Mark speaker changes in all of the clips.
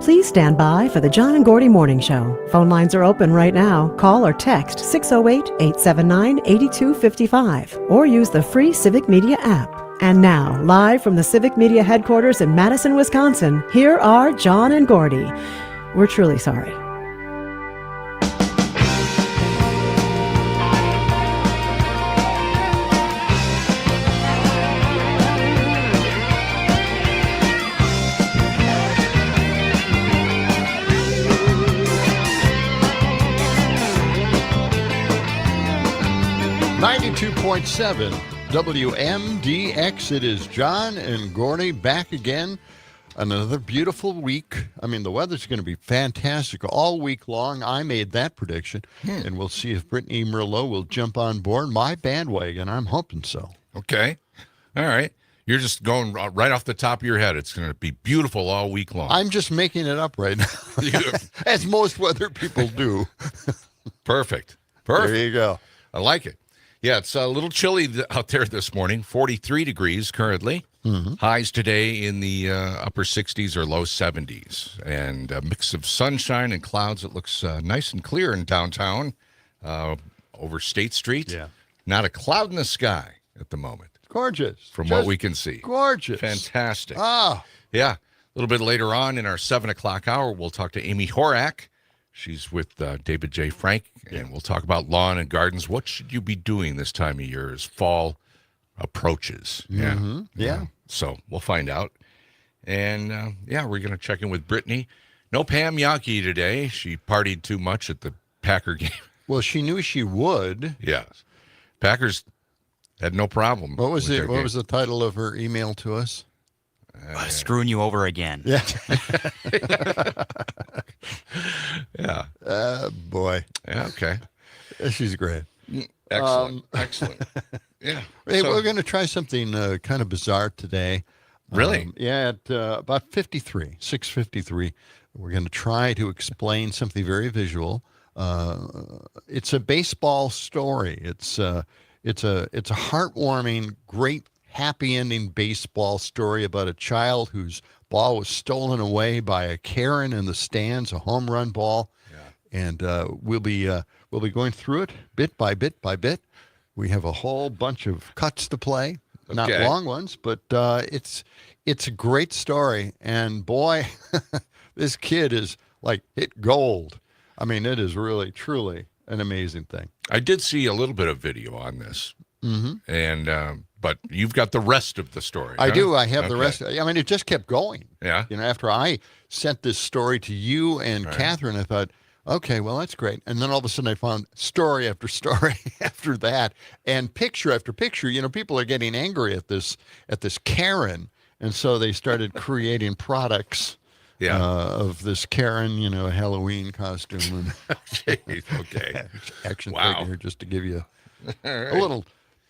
Speaker 1: Please stand by for the John and Gordy Morning Show. Phone lines are open right now. Call or text 608-879-8255 or use the free Civic Media app. And now, live from the Civic Media headquarters in Madison, Wisconsin, here are John and Gordy. We're truly sorry.
Speaker 2: .7 WMDX. It is John and Gordy back again. Another beautiful week. I mean, the weather's going to be fantastic all week long. I made that prediction, and we'll see if Brittany Merlot will jump on board my bandwagon. I'm hoping so.
Speaker 3: Okay. All right. You're just going right off the top of your head. It's going to be beautiful all week long.
Speaker 2: I'm just making it up right now, as most weather people do.
Speaker 3: Perfect.
Speaker 2: There you go.
Speaker 3: I like it. Yeah, it's a little chilly out there this morning, 43 degrees currently. Mm-hmm. Highs today in the upper 60s or low 70s. And a mix of sunshine and clouds. It looks nice and clear in downtown over State Street.
Speaker 2: Yeah.
Speaker 3: Not a cloud in the sky at the moment.
Speaker 2: Gorgeous.
Speaker 3: From what we can see.
Speaker 2: Gorgeous.
Speaker 3: Fantastic.
Speaker 2: Ah.
Speaker 3: Yeah. A little bit later on in our 7 o'clock hour, we'll talk to Amy Horak. She's with David J. Frank, and we'll talk about lawn and gardens. What should you be doing this time of year as fall approaches?
Speaker 2: Mm-hmm. Yeah.
Speaker 3: So we'll find out. And, we're going to check in with Brittany. No Pam Yonke today. She partied too much at the Packer game.
Speaker 2: Well, she knew she would.
Speaker 3: Yes. Packers had no problem.
Speaker 2: What was it? What was the title of her email to us?
Speaker 4: Screwing you over again.
Speaker 2: Yeah.
Speaker 3: Yeah.
Speaker 2: Boy.
Speaker 3: Yeah, okay.
Speaker 2: She's great.
Speaker 3: Excellent. Excellent. Yeah.
Speaker 2: Hey, we're going to try something kind of bizarre today.
Speaker 3: Really?
Speaker 2: At about 6:53, we're going to try to explain something very visual. It's a baseball story. It's a heartwarming, great, happy ending baseball story about a child whose ball was stolen away by a Karen in the stands, a home run ball. Yeah. And we'll be going through it bit by bit by bit. We have a whole bunch of cuts to play, not long ones, but it's a great story. And boy, this kid is like hit gold. I mean, it is really, truly an amazing thing.
Speaker 3: I did see a little bit of video on this.
Speaker 2: Mm-hmm.
Speaker 3: And but you've got the rest of the story.
Speaker 2: I do. I have the rest. I mean, it just kept going.
Speaker 3: Yeah.
Speaker 2: After I sent this story to you and Catherine, I thought, okay, well, that's great. And then all of a sudden I found story after story after that and picture after picture. People are getting angry at this Karen. And so they started creating products of this Karen, Halloween costume. And
Speaker 3: okay.
Speaker 2: Action figure, just to give you a little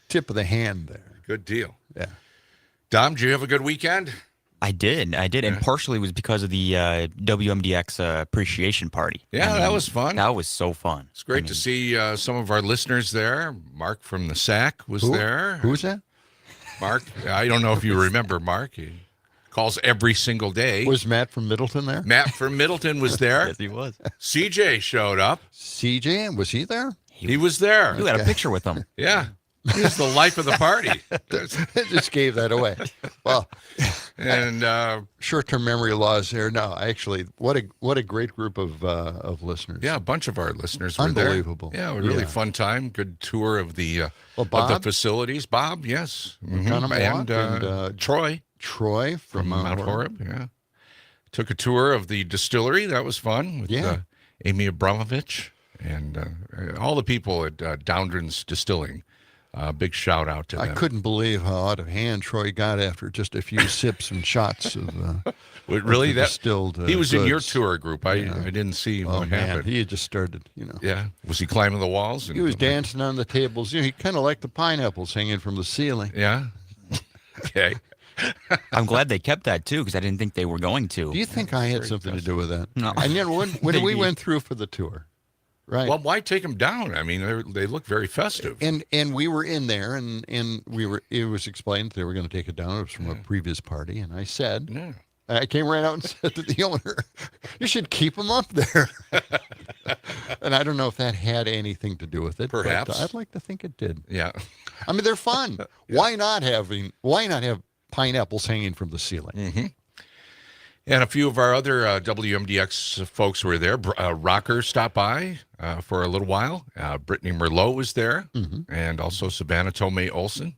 Speaker 2: tip of the hand there.
Speaker 3: Good deal.
Speaker 2: Yeah.
Speaker 3: Dom, did you have a good weekend?
Speaker 4: I did. And partially it was because of the WMDX appreciation party.
Speaker 3: Yeah, that was fun.
Speaker 4: That was so fun.
Speaker 3: It's great to see some of our listeners there. Mark from the SAC was there.
Speaker 2: Who's that?
Speaker 3: Mark. I don't know if you remember Mark. He calls every single day.
Speaker 2: Was Matt from Middleton there?
Speaker 3: Matt from Middleton was there.
Speaker 4: Yes, he was.
Speaker 3: CJ showed up.
Speaker 2: CJ, was he there?
Speaker 3: He was there.
Speaker 4: You had a picture with him.
Speaker 3: Yeah. He was the life of the party.
Speaker 2: Just gave that away. Well,
Speaker 3: and
Speaker 2: short-term memory loss there. No, actually, what a great group of listeners.
Speaker 3: Yeah, a bunch of our listeners were there.
Speaker 2: Unbelievable.
Speaker 3: Yeah, a really fun time. Good tour of the
Speaker 2: Bob,
Speaker 3: of the facilities. Bob, yes,
Speaker 2: and
Speaker 3: Troy.
Speaker 2: Troy from
Speaker 3: Mount Horeb. Yeah, took a tour of the distillery. That was fun with Amy Abramovich and all the people at Downdren's Distilling. Big shout out to them.
Speaker 2: I couldn't believe how out of hand Troy got after just a few sips and shots of
Speaker 3: really that
Speaker 2: distilled.
Speaker 3: He was
Speaker 2: goods.
Speaker 3: in your tour group. I didn't see what happened.
Speaker 2: He had just started.
Speaker 3: Yeah, was he climbing the walls?
Speaker 2: He was dancing on the tables. He kind of liked the pineapples hanging from the ceiling.
Speaker 3: Yeah. Okay.
Speaker 4: I'm glad they kept that too because I didn't think they were going to.
Speaker 2: Do you think I had something to do with that?
Speaker 4: No.
Speaker 2: And when we went through for the tour. Right.
Speaker 3: Well, why take them down? I mean, they look very festive.
Speaker 2: And we were in there, and it was explained that they were going to take it down. It was from a previous party, and I said, I came right out and said to the owner, "You should keep them up there." And I don't know if that had anything to do with it.
Speaker 3: Perhaps.
Speaker 2: But I'd like to think it did.
Speaker 3: Yeah.
Speaker 2: I mean, they're fun. Why not have pineapples hanging from the ceiling?
Speaker 3: Mm-hmm. And a few of our other WMDX folks were there. Rocker stopped by for a little while. Brittany Merlot was there, and also Savannah Tomei Olson.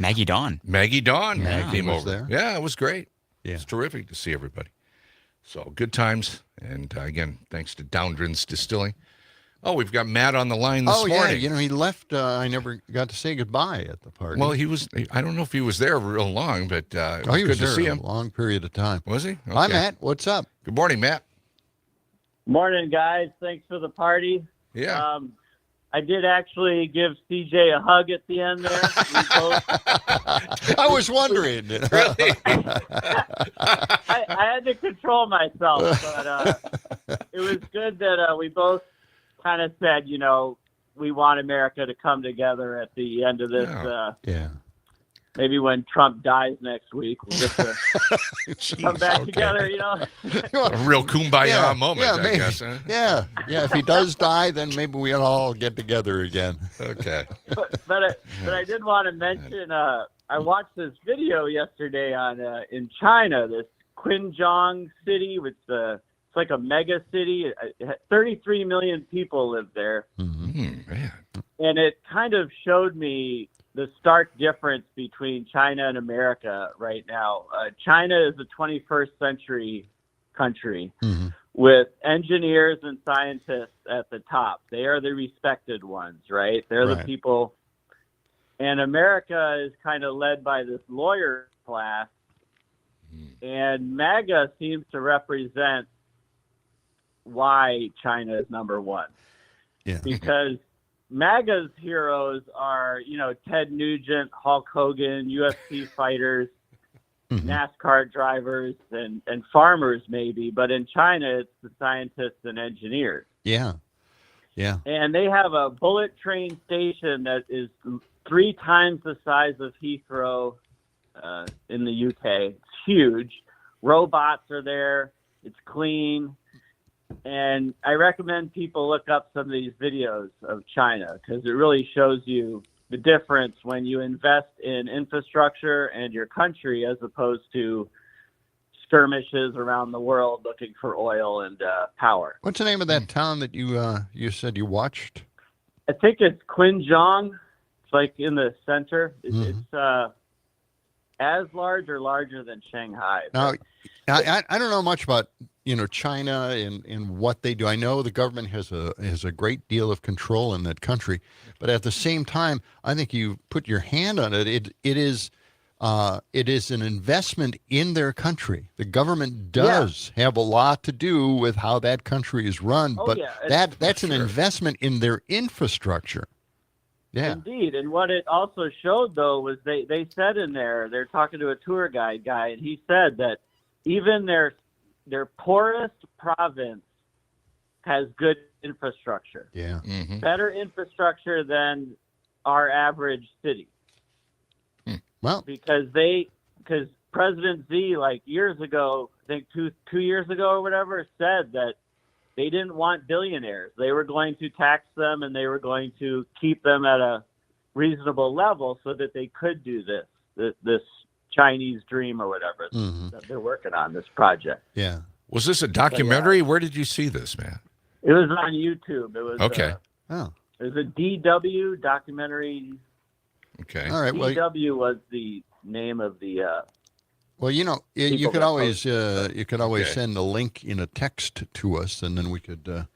Speaker 4: Maggie Dawn.
Speaker 3: Maggie Dawn
Speaker 2: Maggie
Speaker 3: came
Speaker 2: was
Speaker 3: over.
Speaker 2: there.
Speaker 3: Yeah, it was great.
Speaker 2: Yeah.
Speaker 3: It's terrific to see everybody. So good times. And again, thanks to Downdren's Distilling. Oh, we've got Matt on the line this morning.
Speaker 2: Yeah, he left. I never got to say goodbye at the party.
Speaker 3: Well, I don't know if he was there real long, but it was
Speaker 2: he was
Speaker 3: good to see
Speaker 2: there
Speaker 3: him.
Speaker 2: a long period of time.
Speaker 3: Was he?
Speaker 2: Hi,
Speaker 3: Okay.
Speaker 2: Matt. What's up?
Speaker 3: Good morning, Matt.
Speaker 5: Morning, guys. Thanks for the party.
Speaker 3: Yeah.
Speaker 5: I did actually give CJ a hug at the end there. We both,
Speaker 2: I was wondering.
Speaker 3: Really?
Speaker 5: I had to control myself, but it was good that we both kind of said, we want America to come together at the end of this.
Speaker 2: Yeah.
Speaker 5: Maybe when Trump dies next week, we'll get to come back together,
Speaker 3: A real kumbaya moment,
Speaker 2: yeah,
Speaker 3: I
Speaker 2: maybe.
Speaker 3: guess. Huh?
Speaker 2: Yeah. If he does die, then maybe we'll all get together again.
Speaker 3: Okay.
Speaker 5: But I did want to mention, I watched this video yesterday on in China, this Qinzhou city, which it's like a mega city. 33 million people live there.
Speaker 3: Man.
Speaker 5: And it kind of showed me the stark difference between China and America right now. China is a 21st century country with engineers and scientists at the top. They are the respected ones, right? They're the people. And America is kind of led by this lawyer class. And MAGA seems to represent why China is number one.
Speaker 2: Yeah.
Speaker 5: Because MAGA's heroes are, Ted Nugent, Hulk Hogan, UFC fighters, NASCAR drivers, and farmers maybe. But in China, it's the scientists and engineers.
Speaker 2: Yeah. Yeah.
Speaker 5: And they have a bullet train station that is 3 times the size of Heathrow in the UK. It's huge. Robots are there. It's clean. And I recommend people look up some of these videos of China because it really shows you the difference when you invest in infrastructure and your country as opposed to skirmishes around the world looking for oil and power.
Speaker 2: What's the name of that town that you said you watched?
Speaker 5: I think it's Qinzhou. It's like in the center. It's as large or larger than Shanghai.
Speaker 2: Now, I don't know much about China and what they do. I know the government has a great deal of control in that country, but at the same time, I think you put your hand on it. It is an investment in their country. The government does have a lot to do with how that country is run, but that's an investment in their infrastructure. Yeah.
Speaker 5: Indeed. And what it also showed, though, was they said in there, they're talking to a tour guide guy, and he said that even their poorest province has good infrastructure.
Speaker 2: Yeah.
Speaker 5: Better infrastructure than our average city.
Speaker 2: Well,
Speaker 5: because President Xi, like years ago, I think two years ago or whatever, said that they didn't want billionaires. They were going to tax them and they were going to keep them at a reasonable level so that they could do this Chinese dream or whatever that they're working on, this project.
Speaker 2: Yeah.
Speaker 3: Was this a documentary? Where did you see this, man?
Speaker 5: It was on YouTube. It was
Speaker 3: okay.
Speaker 2: Oh.
Speaker 5: It was a DW documentary.
Speaker 3: Okay.
Speaker 2: All right. Well,
Speaker 5: DW was the name of the.
Speaker 2: Well, you could always
Speaker 3: Okay.
Speaker 2: send a link in a text to us, and then we could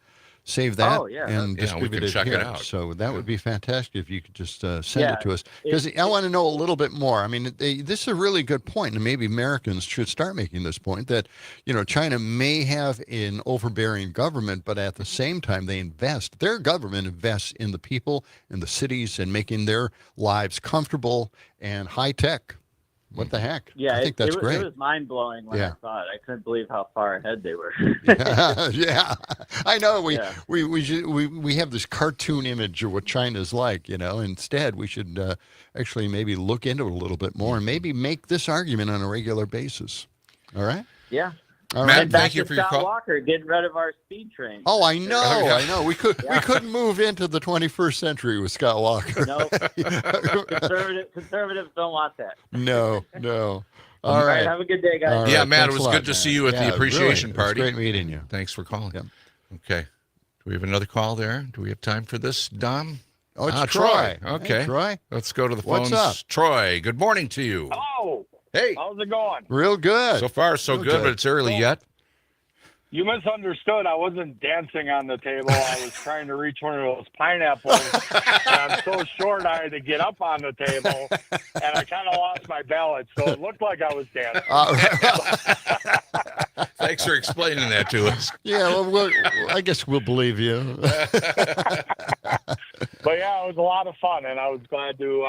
Speaker 2: save that and
Speaker 3: we
Speaker 2: distribute
Speaker 3: can
Speaker 2: it
Speaker 3: check
Speaker 2: here.
Speaker 3: it out.
Speaker 2: So that would be fantastic if you could just send it to us, because
Speaker 5: it-
Speaker 2: I want to know a little bit more. I mean, this is a really good point, and maybe Americans should start making this point that China may have an overbearing government, but at the same time their government invests in the people and the cities and making their lives comfortable and high tech. What the heck?
Speaker 5: Yeah,
Speaker 2: I think that's great.
Speaker 5: It was mind-blowing when I saw it. I couldn't believe how far ahead they were.
Speaker 2: Yeah, I know. We have this cartoon image of what China's like, Instead, we should actually maybe look into it a little bit more and maybe make this argument on a regular basis. All right.
Speaker 5: Yeah.
Speaker 2: All
Speaker 3: Matt,
Speaker 2: right.
Speaker 5: And back
Speaker 3: thank you
Speaker 5: to
Speaker 3: for your
Speaker 5: Scott
Speaker 3: call.
Speaker 5: Walker getting rid of our speed train.
Speaker 2: Oh, I know.
Speaker 3: yeah.
Speaker 2: I know. We couldn't move into the 21st century with Scott Walker.
Speaker 5: No, conservatives don't want that.
Speaker 2: No.
Speaker 5: All
Speaker 2: All
Speaker 5: right.
Speaker 2: right.
Speaker 5: Have a good day, guys.
Speaker 2: All
Speaker 3: Yeah,
Speaker 2: right,
Speaker 3: Matt, it
Speaker 2: thanks
Speaker 3: was
Speaker 2: a lot,
Speaker 3: good to
Speaker 2: Matt.
Speaker 3: see you at the
Speaker 2: Yeah,
Speaker 3: appreciation
Speaker 2: really.
Speaker 3: party.
Speaker 2: It was great meeting you.
Speaker 3: Thanks for calling.
Speaker 2: Yep.
Speaker 3: Okay. Do we have another call there? Do we have time for this, Dom?
Speaker 2: Oh, it's
Speaker 3: Troy.
Speaker 2: Troy.
Speaker 3: Okay.
Speaker 2: Hey, Troy.
Speaker 3: Let's go to the
Speaker 2: What's
Speaker 3: phones.
Speaker 2: up?
Speaker 3: Troy, good morning to you.
Speaker 6: Oh,
Speaker 3: Hey.
Speaker 6: how's it going?
Speaker 2: Real good.
Speaker 3: So far, so
Speaker 2: Real
Speaker 3: good,
Speaker 2: good.
Speaker 3: but it's early yet.
Speaker 6: You misunderstood. I wasn't dancing on the table. I was trying to reach one of those pineapples. And I'm so short, I had to get up on the table, and I kind of lost my balance. So it looked like I was dancing.
Speaker 3: Thanks for explaining that to us.
Speaker 2: Yeah, I guess we'll believe you.
Speaker 6: But yeah, it was a lot of fun, and I was glad to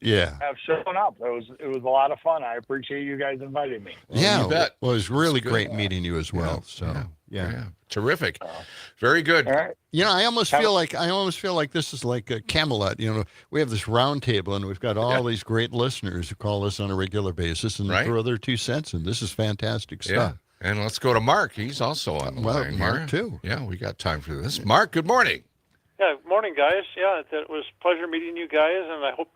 Speaker 2: Yeah.
Speaker 6: have shown up. It was a lot of fun. I appreciate you guys inviting me.
Speaker 2: Yeah.
Speaker 3: you bet.
Speaker 2: Well, it was really
Speaker 3: good.
Speaker 2: great meeting you as well. So, yeah.
Speaker 3: Terrific. Very good.
Speaker 6: All right.
Speaker 2: You know, I almost feel like this is like a Camelot. You know, we have this round table, and we've got all these great listeners who call us on a regular basis and
Speaker 3: Right.
Speaker 2: throw their 2 cents, and this is fantastic
Speaker 3: Yeah.
Speaker 2: stuff.
Speaker 3: And let's go to Mark. He's also on the
Speaker 2: Well,
Speaker 3: line
Speaker 2: Mark,
Speaker 3: here.
Speaker 2: too.
Speaker 3: Yeah, we got time for this. Mark, good morning.
Speaker 7: Yeah, morning, guys. Yeah, it was a pleasure meeting you guys, and I hope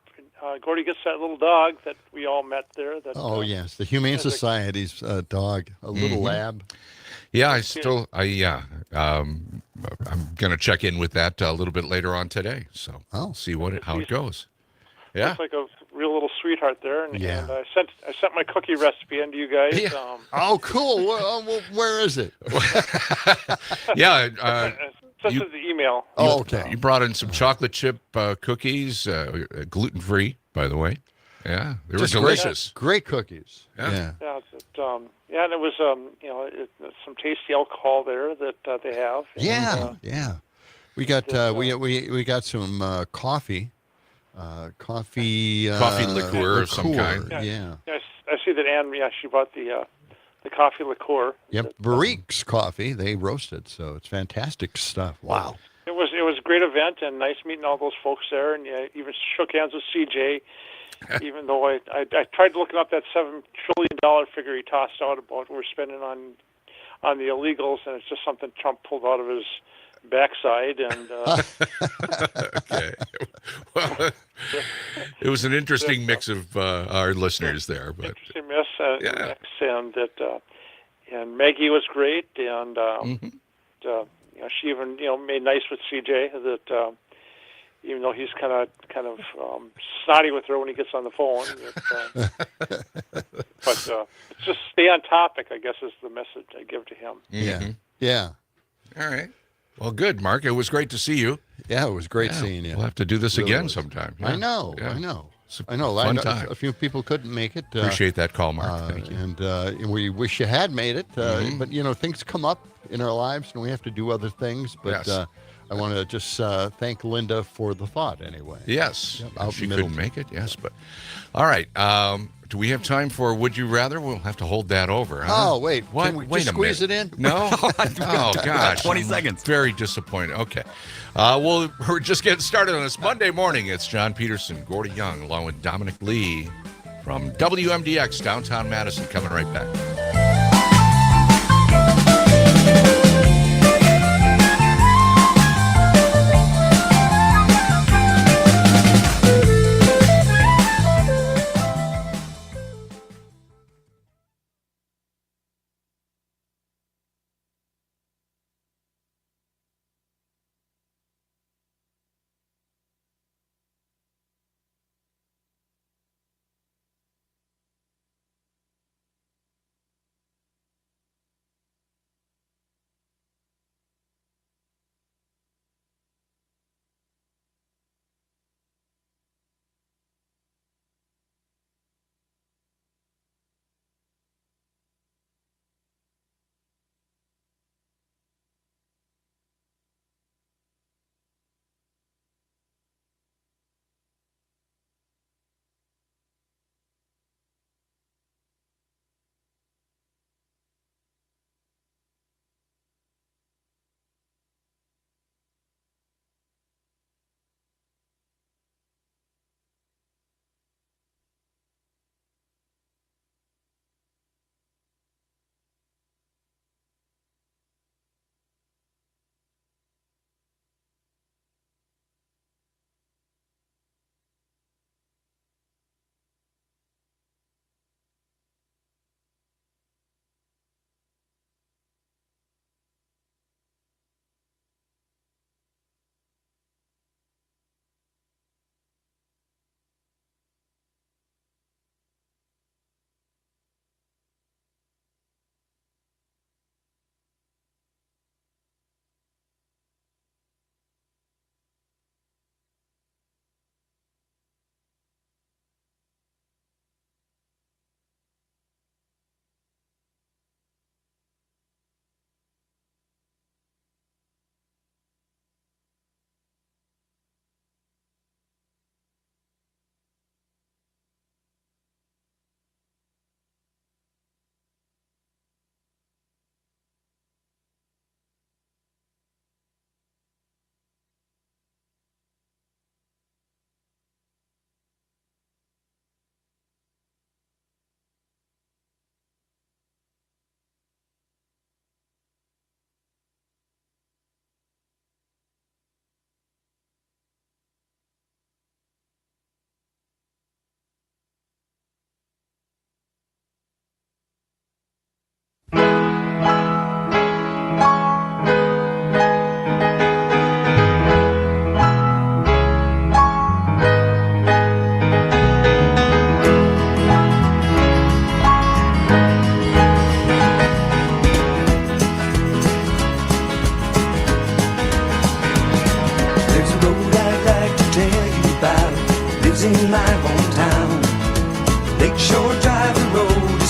Speaker 7: Gordy gets that little dog that we all met there. That,
Speaker 2: Oh, yes, the Humane Society's dog, a little lab.
Speaker 3: Yeah, I'm going to check in with that a little bit later on today. So see how it goes. Yeah.
Speaker 7: Looks like a real little sweetheart there, and,
Speaker 2: Yeah.
Speaker 7: and I sent my cookie recipe into you guys.
Speaker 3: Yeah.
Speaker 2: Oh, cool. Where is it?
Speaker 3: Yeah.
Speaker 7: This is the email.
Speaker 2: Oh, okay.
Speaker 3: You brought in some chocolate chip cookies, gluten-free, by the way. Yeah, they were
Speaker 2: Just
Speaker 3: delicious.
Speaker 2: Great cookies.
Speaker 3: Yeah.
Speaker 7: Yeah, and it was some tasty alcohol there that they have. And,
Speaker 2: Yeah. We got we got some coffee. Coffee
Speaker 3: liqueur of some kind.
Speaker 2: Yeah.
Speaker 7: I see that Anne. Yeah, she bought the coffee liqueur.
Speaker 2: Yep. Barrique's coffee. They roasted, so it's fantastic stuff. Wow.
Speaker 7: It was a great event and nice meeting all those folks there, and even shook hands with CJ. Even though I tried looking up that $7 trillion figure he tossed out about we're spending on the illegals, and it's just something Trump pulled out of his backside. And
Speaker 3: Okay. Well, it was an interesting mix of our listeners there, but
Speaker 7: interesting mix, and that and Maggie was great, and she even made nice with CJ that. Even though he's kind of snotty with her when he gets on the phone, but just stay on topic, I guess, is the message I give to him.
Speaker 2: Yeah.
Speaker 3: all right. Well, good, Mark. It was great to see you.
Speaker 2: Yeah, it was great seeing you.
Speaker 3: We'll have to do this
Speaker 2: Really
Speaker 3: again
Speaker 2: was.
Speaker 3: sometime.
Speaker 2: I know.
Speaker 3: Yeah.
Speaker 2: I know.
Speaker 3: It's a
Speaker 2: I know.
Speaker 3: fun time.
Speaker 2: A few people couldn't make it.
Speaker 3: Appreciate that call, Mark. Thank you.
Speaker 2: And we wish you had made it. But things come up in our lives, and we have to do other things. But
Speaker 3: Yes.
Speaker 2: I want to just thank Linda for the thought, anyway.
Speaker 3: Yes.
Speaker 2: Out
Speaker 3: She
Speaker 2: in
Speaker 3: couldn't
Speaker 2: Middleton.
Speaker 3: make it, yes. But all right. Do we have time for Would You Rather? We'll have to hold that over. Huh?
Speaker 2: Oh, wait.
Speaker 3: What?
Speaker 2: Can we
Speaker 3: Wait
Speaker 2: just
Speaker 3: a
Speaker 2: squeeze
Speaker 3: minute.
Speaker 2: it in?
Speaker 3: No? Oh, gosh.
Speaker 4: 20 seconds.
Speaker 3: Very disappointed. Okay. We're just getting started on this Monday morning. It's John Peterson, Gordy Young, along with Dominic Lee from WMDX, downtown Madison, coming right back.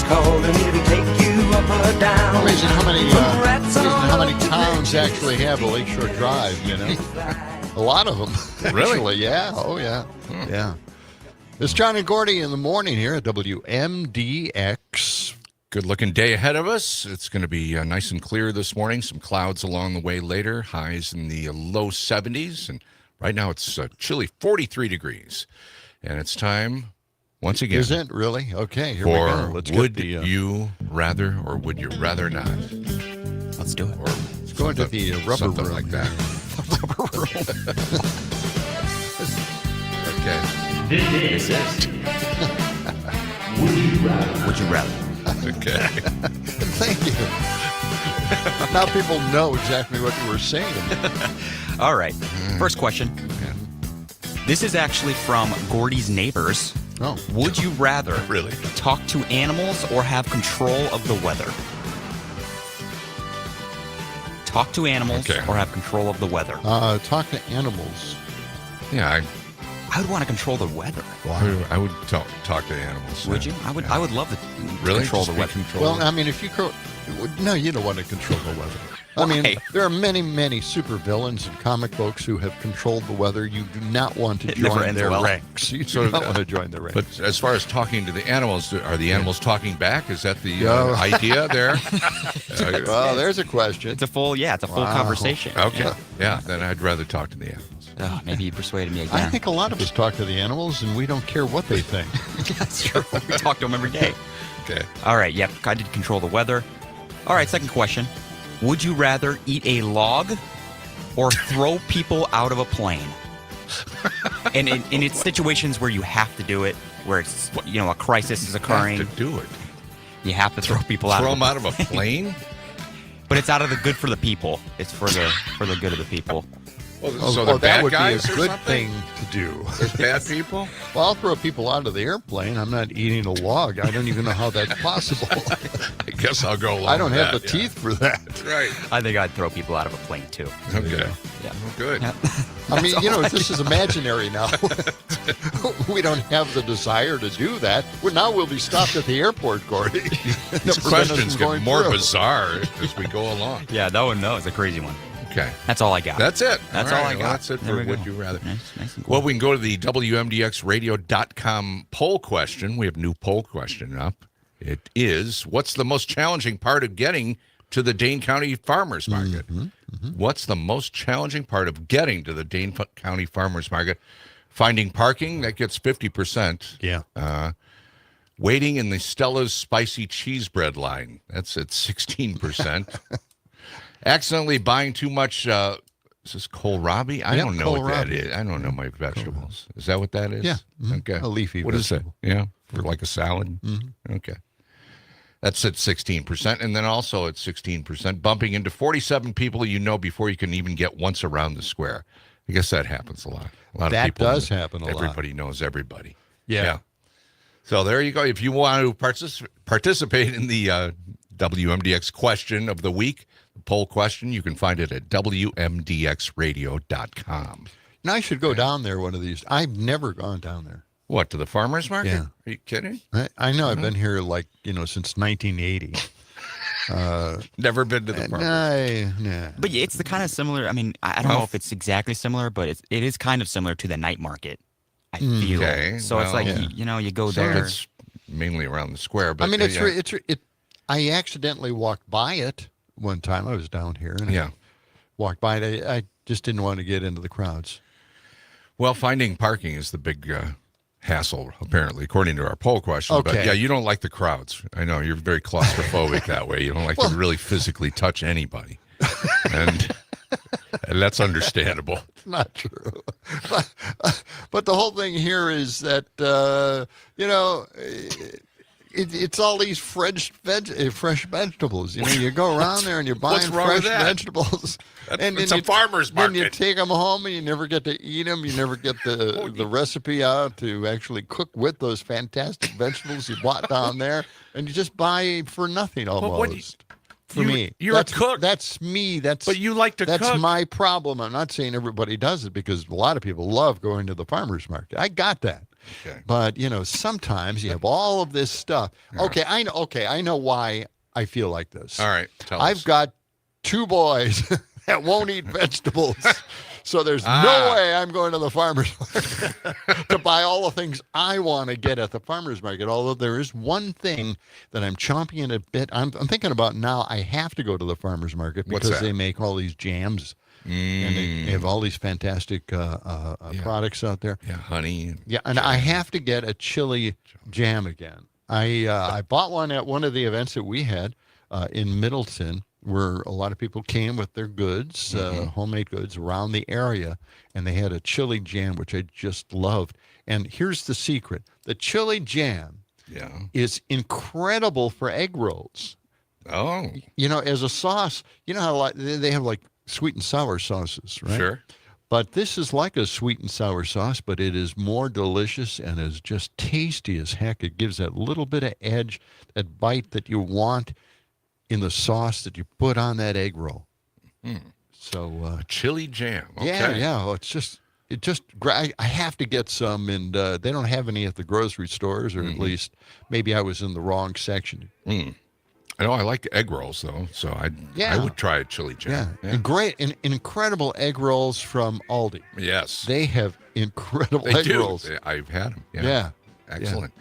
Speaker 8: called and it'll take you up or down.
Speaker 2: Amazing how many towns actually have a Lakeshore Drive, you know? A lot of them.
Speaker 3: Really?
Speaker 2: Actually, yeah. Oh, yeah. Yeah. It's John and Gordy in the morning here at WMDX.
Speaker 3: Good-looking day ahead of us. It's going to be nice and clear this morning. Some clouds along the way later. Highs in the low 70s. And right now it's chilly 43 degrees. And it's time, once again.
Speaker 2: Is it really? Okay, here
Speaker 3: for
Speaker 2: we go. Let's
Speaker 3: would
Speaker 2: get the,
Speaker 3: you rather or would you rather not?
Speaker 4: Let's do it.
Speaker 3: Or
Speaker 2: let's go into the rubber
Speaker 3: something
Speaker 2: room.
Speaker 3: like that.
Speaker 2: Rubber room.
Speaker 3: Okay.
Speaker 4: This is Would you rather?
Speaker 3: Okay.
Speaker 2: Thank you. Now people know exactly what you were saying.
Speaker 4: All right. First question. This is actually from Gordy's neighbors.
Speaker 2: Oh.
Speaker 4: Would you rather
Speaker 3: Really?
Speaker 4: talk to animals or have control of the weather? Talk to animals
Speaker 3: Okay.
Speaker 4: or have control of the weather?
Speaker 2: Talk to animals.
Speaker 3: Yeah,
Speaker 4: I would want to control the weather.
Speaker 3: I would talk to animals.
Speaker 4: Would you? I would love to
Speaker 3: Really?
Speaker 4: control
Speaker 3: Just
Speaker 4: the
Speaker 3: be
Speaker 4: weather.
Speaker 3: controlled?
Speaker 2: Well, I mean, if you no, you don't want to control the weather. I mean,
Speaker 4: Why?
Speaker 2: there are many, many super villains and comic books who have controlled the weather. You do not want to
Speaker 4: It never
Speaker 2: join
Speaker 4: ends
Speaker 2: their
Speaker 4: well.
Speaker 2: ranks. You do not want to join their ranks.
Speaker 3: But as far as talking to the animals, are the animals talking back? Is that the
Speaker 2: No.
Speaker 3: idea there?
Speaker 2: Well, there's a question.
Speaker 4: It's a full
Speaker 2: Wow.
Speaker 4: conversation.
Speaker 3: Okay. Yeah, then I'd rather talk to the animals.
Speaker 4: Oh, maybe you persuaded me
Speaker 2: I
Speaker 4: again.
Speaker 2: think a lot of us talk to the animals, and we don't care what they think.
Speaker 4: That's true. We talk to them every day.
Speaker 3: Okay.
Speaker 4: All right. Yep. I did control the weather. All right. Second question. Would you rather eat a log or throw people out of a plane? And it's situations where you have to do it, where it's, a crisis is occurring.
Speaker 3: Have to do it.
Speaker 4: You have to throw people out.
Speaker 3: Throw
Speaker 4: of
Speaker 3: them out of a plane?
Speaker 4: But it's out of the good for the people. It's for the good of the people.
Speaker 3: Well, so they're
Speaker 2: that
Speaker 3: bad
Speaker 2: would be a
Speaker 3: guys or
Speaker 2: good
Speaker 3: something?
Speaker 2: thing to do.
Speaker 3: There's bad people?
Speaker 2: Well, I'll throw people out of the airplane. I'm not eating a log. I don't even know how that's possible.
Speaker 3: I guess I'll go along
Speaker 2: I don't
Speaker 3: with
Speaker 2: have
Speaker 3: that,
Speaker 2: the teeth for that.
Speaker 3: Right.
Speaker 4: I think I'd throw people out of a plane too.
Speaker 3: Okay.
Speaker 4: Yeah.
Speaker 3: Well, good.
Speaker 4: Yeah.
Speaker 2: I mean,
Speaker 4: That's all I
Speaker 2: this is imaginary now. We don't have the desire to do that. We'll be stopped at the airport, Gordy.
Speaker 3: These questions get more bizarre as we go along.
Speaker 4: Yeah, that one is a crazy one.
Speaker 3: Okay.
Speaker 4: That's all I got.
Speaker 3: That's it.
Speaker 4: That's
Speaker 3: all
Speaker 4: all
Speaker 3: right.
Speaker 4: I got.
Speaker 3: Well, that's it
Speaker 4: There
Speaker 3: for
Speaker 4: we
Speaker 3: Would
Speaker 4: go.
Speaker 3: You Rather.
Speaker 4: Nice and cool.
Speaker 3: Well, we can go to the WMDXradio.com poll question. We have a new poll question up. It is, what's the most challenging part of getting to the Dane County Farmers Market? What's the most challenging part of getting to the Dane County Farmers Market? Finding parking, that gets 50%.
Speaker 2: Yeah.
Speaker 3: Waiting in the Stella's spicy cheese bread line, that's at 16%. Accidentally buying too much, is this kohlrabi? I don't know what that
Speaker 2: kohlrabi.
Speaker 3: is. I don't know my vegetables. Is that what that is?
Speaker 2: Yeah.
Speaker 3: Okay.
Speaker 2: A leafy
Speaker 3: What is it?
Speaker 2: vegetable.
Speaker 3: Yeah, for like a salad? Okay. That's at 16%. And then also at 16%, bumping into 47 people you know before you can even get once around the square. I guess that happens a lot. A lot
Speaker 2: That
Speaker 3: of people.
Speaker 2: does happen a lot.
Speaker 3: Everybody knows everybody.
Speaker 2: Yeah.
Speaker 3: So there you go. If you want to participate in the WMDX question of the week, the poll question, you can find it at WMDXradio.com.
Speaker 2: Now I should go down there one of these. I've never gone down there.
Speaker 3: What, to the farmer's market?
Speaker 2: Yeah.
Speaker 3: Are you kidding?
Speaker 2: I know I've been here since 1980.
Speaker 3: Never been to the farmer's.
Speaker 2: Nah.
Speaker 4: But yeah, it's the kind of similar. I mean, I don't know if it's exactly similar, but it is kind of similar to the night market. I feel.
Speaker 3: Okay,
Speaker 4: So it's like
Speaker 2: yeah.
Speaker 4: you go
Speaker 3: So
Speaker 4: there.
Speaker 3: it's mainly around the square. But
Speaker 2: I mean, I accidentally walked by it one time. I was down here and I walked by it. I just didn't want to get into the crowds.
Speaker 3: Well, finding parking is the big hassle, apparently, according to our poll question. But
Speaker 2: Okay.
Speaker 3: yeah, you don't like the crowds. I know you're very claustrophobic that way. You don't like to really physically touch anybody, and that's understandable.
Speaker 2: Not true. But the whole thing here is that, it's all these fresh vegetables. You go around there and you're buying
Speaker 3: What's wrong with
Speaker 2: fresh
Speaker 3: that?
Speaker 2: vegetables. And
Speaker 3: It's a farmer's
Speaker 2: Then you
Speaker 3: market.
Speaker 2: take them home and you never get to eat them. You never get the recipe out to actually cook with those fantastic vegetables you bought down there. And you just buy for nothing almost. For me,
Speaker 3: you're a cook.
Speaker 2: That's me.
Speaker 3: But you like to
Speaker 2: That's
Speaker 3: cook.
Speaker 2: my problem. I'm not saying everybody does it because a lot of people love going to the farmer's market. I got that.
Speaker 3: Okay.
Speaker 2: But, sometimes you have all of this stuff. Okay, I know why I feel like this.
Speaker 3: All right. Tell
Speaker 2: I've
Speaker 3: us.
Speaker 2: got 2 boys that won't eat vegetables. So there's no way I'm going to the farmer's market to buy all the things I want to get at the farmer's market. Although there is one thing that I'm chomping at a bit. I'm thinking about now. I have to go to the farmer's market
Speaker 3: What's
Speaker 2: because
Speaker 3: that?
Speaker 2: they make all these jams. And they have all these fantastic products out there.
Speaker 3: Yeah, honey.
Speaker 2: Yeah, and I have to get a chili jam again. I bought one at one of the events that we had in Middleton, where a lot of people came with their goods, homemade goods around the area, and they had a chili jam, which I just loved. And here's the secret. The chili jam is incredible for egg rolls.
Speaker 3: Oh.
Speaker 2: As a sauce, how they have like sweet and sour sauces, right?
Speaker 3: Sure.
Speaker 2: But this is like a sweet and sour sauce, but it is more delicious and is just tasty as heck. It gives that little bit of edge, that bite that you want in the sauce that you put on that egg roll. So
Speaker 3: Chili jam. Okay.
Speaker 2: yeah. I have to get some, and they don't have any at the grocery stores, or at least maybe I was in the wrong section.
Speaker 3: I know I like egg rolls though, so I would try a chili jam.
Speaker 2: Yeah. And incredible egg rolls from Aldi.
Speaker 3: Yes.
Speaker 2: They have incredible
Speaker 3: They
Speaker 2: egg
Speaker 3: do.
Speaker 2: rolls.
Speaker 3: I've had them.
Speaker 2: Yeah.
Speaker 3: Excellent.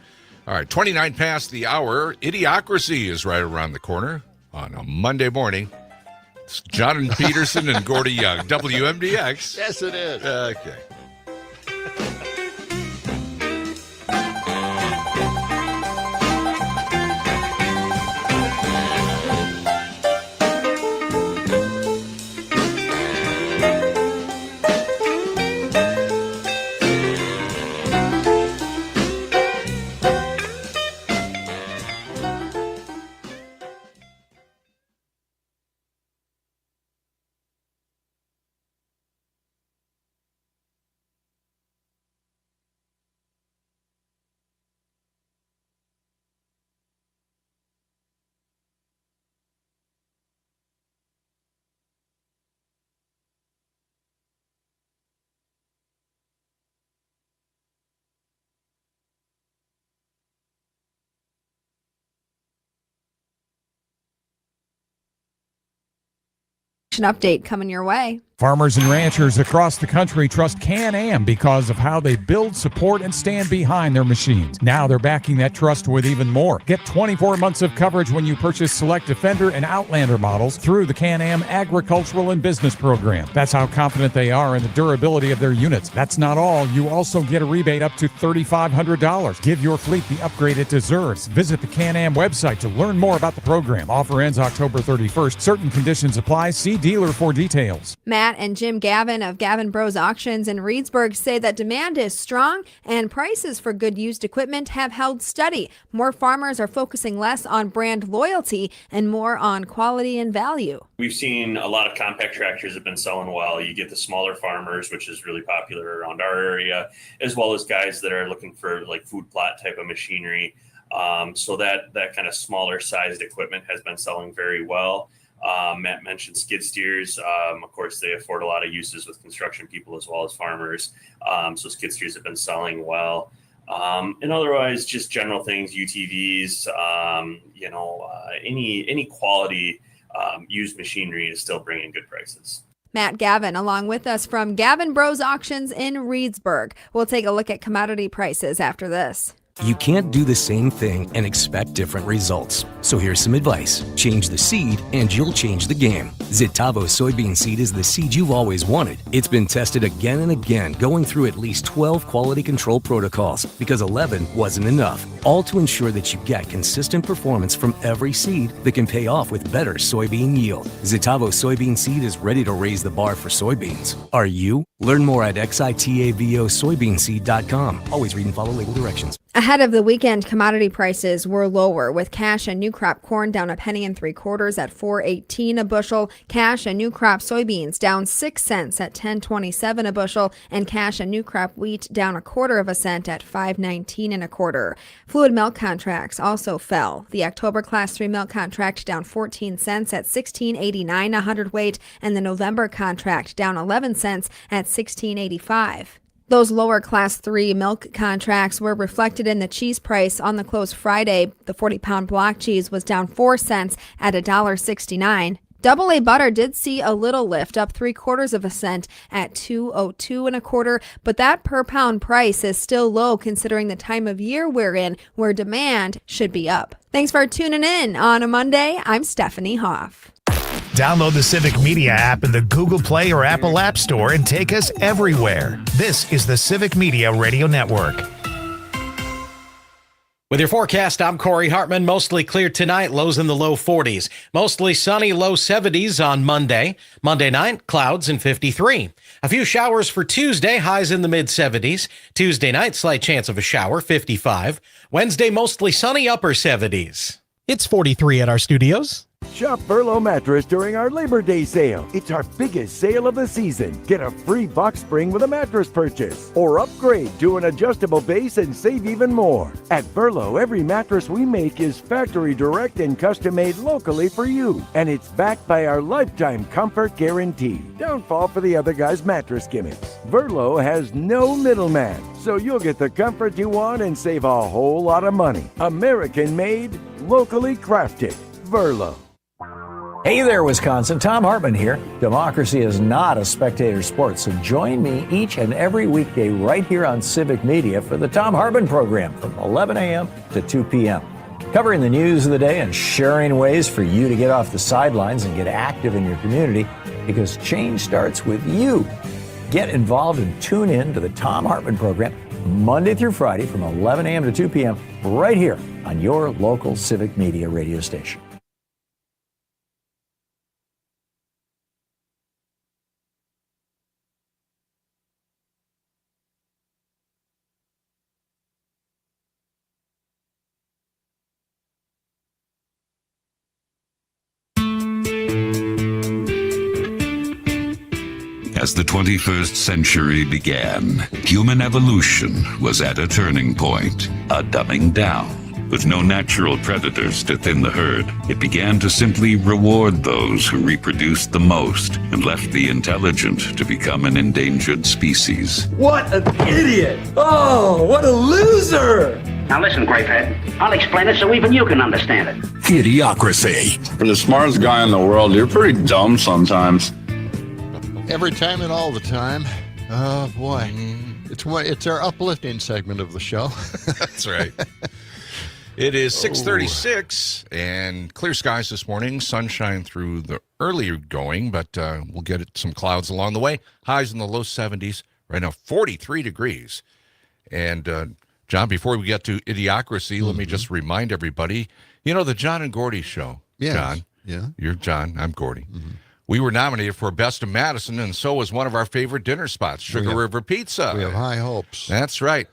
Speaker 3: All right, 29 past the hour. Idiocracy is right around the corner on a Monday morning. It's John and Peterson and Gordy Young, WMDX.
Speaker 2: Yes, it is.
Speaker 3: Okay.
Speaker 9: Update coming your way.
Speaker 10: Farmers and ranchers across the country trust Can-Am because of how they build, support, and stand behind their machines. Now they're backing that trust with even more. Get 24 months of coverage when you purchase select Defender and Outlander models through the Can-Am Agricultural and Business Program. That's how confident they are in the durability of their units. That's not all. You also get a rebate up to $3,500. Give your fleet the upgrade it deserves. Visit the Can-Am website to learn more about the program. Offer ends October 31st. Certain conditions apply. See dealer for details.
Speaker 9: Matt and Jim Gavin of Gavin Bros Auctions in Reedsburg say that demand is strong and prices for good used equipment have held steady. More farmers are focusing less on brand loyalty and more on quality and value.
Speaker 11: We've seen a lot of compact tractors have been selling well. You get the smaller farmers, which is really popular around our area, as well as guys that are looking for like food plot type of machinery. So that kind of smaller sized equipment has been selling very well. Matt mentioned skid steers. Of course, they afford a lot of uses with construction people as well as farmers. So skid steers have been selling well. And otherwise, just general things, UTVs, any quality used machinery is still bringing good prices.
Speaker 9: Matt Gavin, along with us from Gavin Bros Auctions in Reedsburg. We'll take a look at commodity prices after this.
Speaker 12: You can't do the same thing and expect different results. So here's some advice. Change the seed and you'll change the game. Zitavo soybean seed is the seed you've always wanted. It's been tested again and again, going through at least 12 quality control protocols because 11 wasn't enough. All to ensure that you get consistent performance from every seed that can pay off with better soybean yield. Zitavo soybean seed is ready to raise the bar for soybeans. Are you? Learn more at xitavosoybeanseed.com. Always read and follow label directions.
Speaker 9: Ahead of the weekend, commodity prices were lower, with cash and new crop corn down 1 3/4 at $4.18 a bushel, cash and new crop soybeans down 6 cents at $10.27 a bushel, and cash and new crop wheat down 1/4 cent at $5.19 1/4. Fluid milk contracts also fell. The October Class 3 milk contract down 14 cents at $16.89 a hundredweight, and the November contract down 11 cents at $16.85. Those lower class 3 milk contracts were reflected in the cheese price. On the close Friday, the 40-pound block cheese was down 4 cents at $1.69. AA butter did see a little lift, up 3/4 cent at $2.02 1/4, but that per pound price is still low considering the time of year we're in, where demand should be up. Thanks for tuning in on a Monday. I'm Stephanie Hoff.
Speaker 13: Download the Civic Media app in the Google Play or Apple App Store and take us everywhere. This is the Civic Media Radio Network.
Speaker 14: With your forecast, I'm Corey Hartman. Mostly clear tonight, lows in the low 40s. Mostly sunny, low 70s on Monday. Monday night, clouds and 53. A few showers for Tuesday, highs in the mid-70s. Tuesday night, slight chance of a shower, 55. Wednesday, mostly sunny, upper 70s.
Speaker 13: It's 43 at our studios.
Speaker 15: Shop Verlo Mattress during our Labor Day sale. It's our biggest sale of the season. Get a free box spring with a mattress purchase, or upgrade to an adjustable base and save even more. At Verlo, every mattress we make is factory direct and custom made locally for you, and it's backed by our lifetime comfort guarantee. Don't fall for the other guy's mattress gimmicks. Verlo has no middleman, so you'll get the comfort you want and save a whole lot of money. American made, locally crafted. Verlo.
Speaker 16: Hey there, Wisconsin. Tom Hartman here. Democracy is not a spectator sport, so join me each and every weekday right here on Civic Media for the Tom Hartman program from 11 a.m. to 2 p.m. Covering the news of the day and sharing ways for you to get off the sidelines and get active in your community, because change starts with you. Get involved and tune in to the Tom Hartman program Monday through Friday from 11 a.m. to 2 p.m. right here on your local Civic Media radio station.
Speaker 17: As the 21st century began, human evolution was at a turning point, a dumbing down. With no natural predators to thin the herd, it began to simply reward those who reproduced the most and left the intelligent to become an endangered species.
Speaker 8: What an idiot! Oh, what a loser!
Speaker 18: Now listen, Grapehead. I'll explain it so even you can understand it.
Speaker 17: Idiocracy.
Speaker 19: For the smartest guy in the world, you're pretty dumb sometimes.
Speaker 2: Every time and all the time. Oh, boy. It's our uplifting segment of the show.
Speaker 3: That's right. It is 6:36 and clear skies this morning. Sunshine through the earlier going, but we'll get some clouds along the way. Highs in the low 70s. Right now, 43 degrees. And, John, before we get to Idiocracy, let me just remind everybody, you know, the John and Gordy show.
Speaker 2: Yes.
Speaker 3: John.
Speaker 2: Yeah.
Speaker 3: You're John. I'm Gordy. We were nominated for Best of Madison, and so was one of our favorite dinner spots, Sugar River Pizza.
Speaker 2: We have high hopes.
Speaker 3: That's right.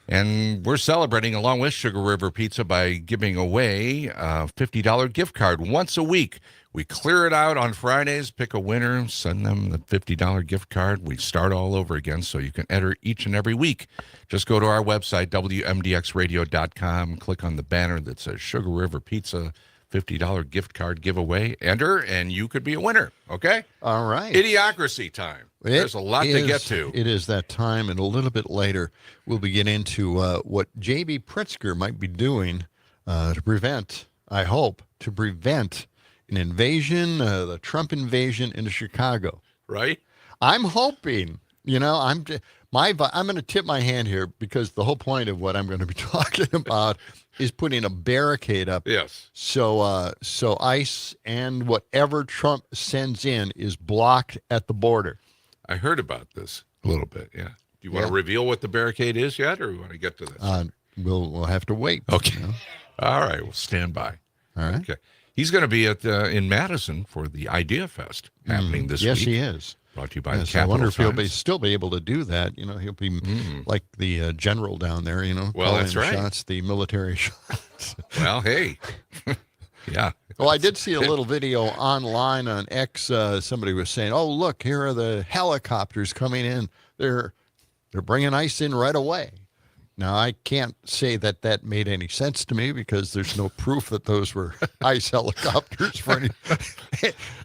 Speaker 3: And we're celebrating along with Sugar River Pizza by giving away a $50 gift card once a week. We clear it out on Fridays, pick a winner, send them the $50 gift card. We start all over again, so you can enter each and every week. Just go to our website, WMDXradio.com, click on the banner that says Sugar River Pizza $50 gift card giveaway. Enter, and you could be a winner, okay?
Speaker 2: All right.
Speaker 3: Idiocracy time. There's a lot to get to.
Speaker 2: It is that time, and a little bit later, we'll be getting into what J.B. Pritzker might be doing to prevent, I hope, an invasion, the Trump invasion into Chicago.
Speaker 3: Right?
Speaker 2: I'm hoping, you know, I'm going to tip my hand here because the whole point of what I'm going to be talking about is putting a barricade up.
Speaker 3: Yes.
Speaker 2: So ICE and whatever Trump sends in is blocked at the border.
Speaker 3: I heard about this a little bit, yeah. Do you want to reveal what the barricade is yet, or do you want to get to this?
Speaker 2: We'll have to wait.
Speaker 3: Okay.
Speaker 2: You know?
Speaker 3: All right, we'll stand by.
Speaker 2: All right.
Speaker 3: Okay. He's going to be at in Madison for the Idea Fest happening this week.
Speaker 2: Yes, he is.
Speaker 3: Brought to you by the
Speaker 2: I
Speaker 3: Capital
Speaker 2: wonder if
Speaker 3: Times.
Speaker 2: he'll still be able to do that. You know, he'll be like the general down there, you know,
Speaker 3: well,
Speaker 2: calling
Speaker 3: that's
Speaker 2: the
Speaker 3: right.
Speaker 2: shots, the military shots.
Speaker 3: Well, hey. Yeah.
Speaker 2: Well, I did see a little video online on X. Somebody was saying, "Oh, look, here are the helicopters coming in. They're bringing ICE in right away." Now, I can't say that made any sense to me because there's no proof that those were ice helicopters for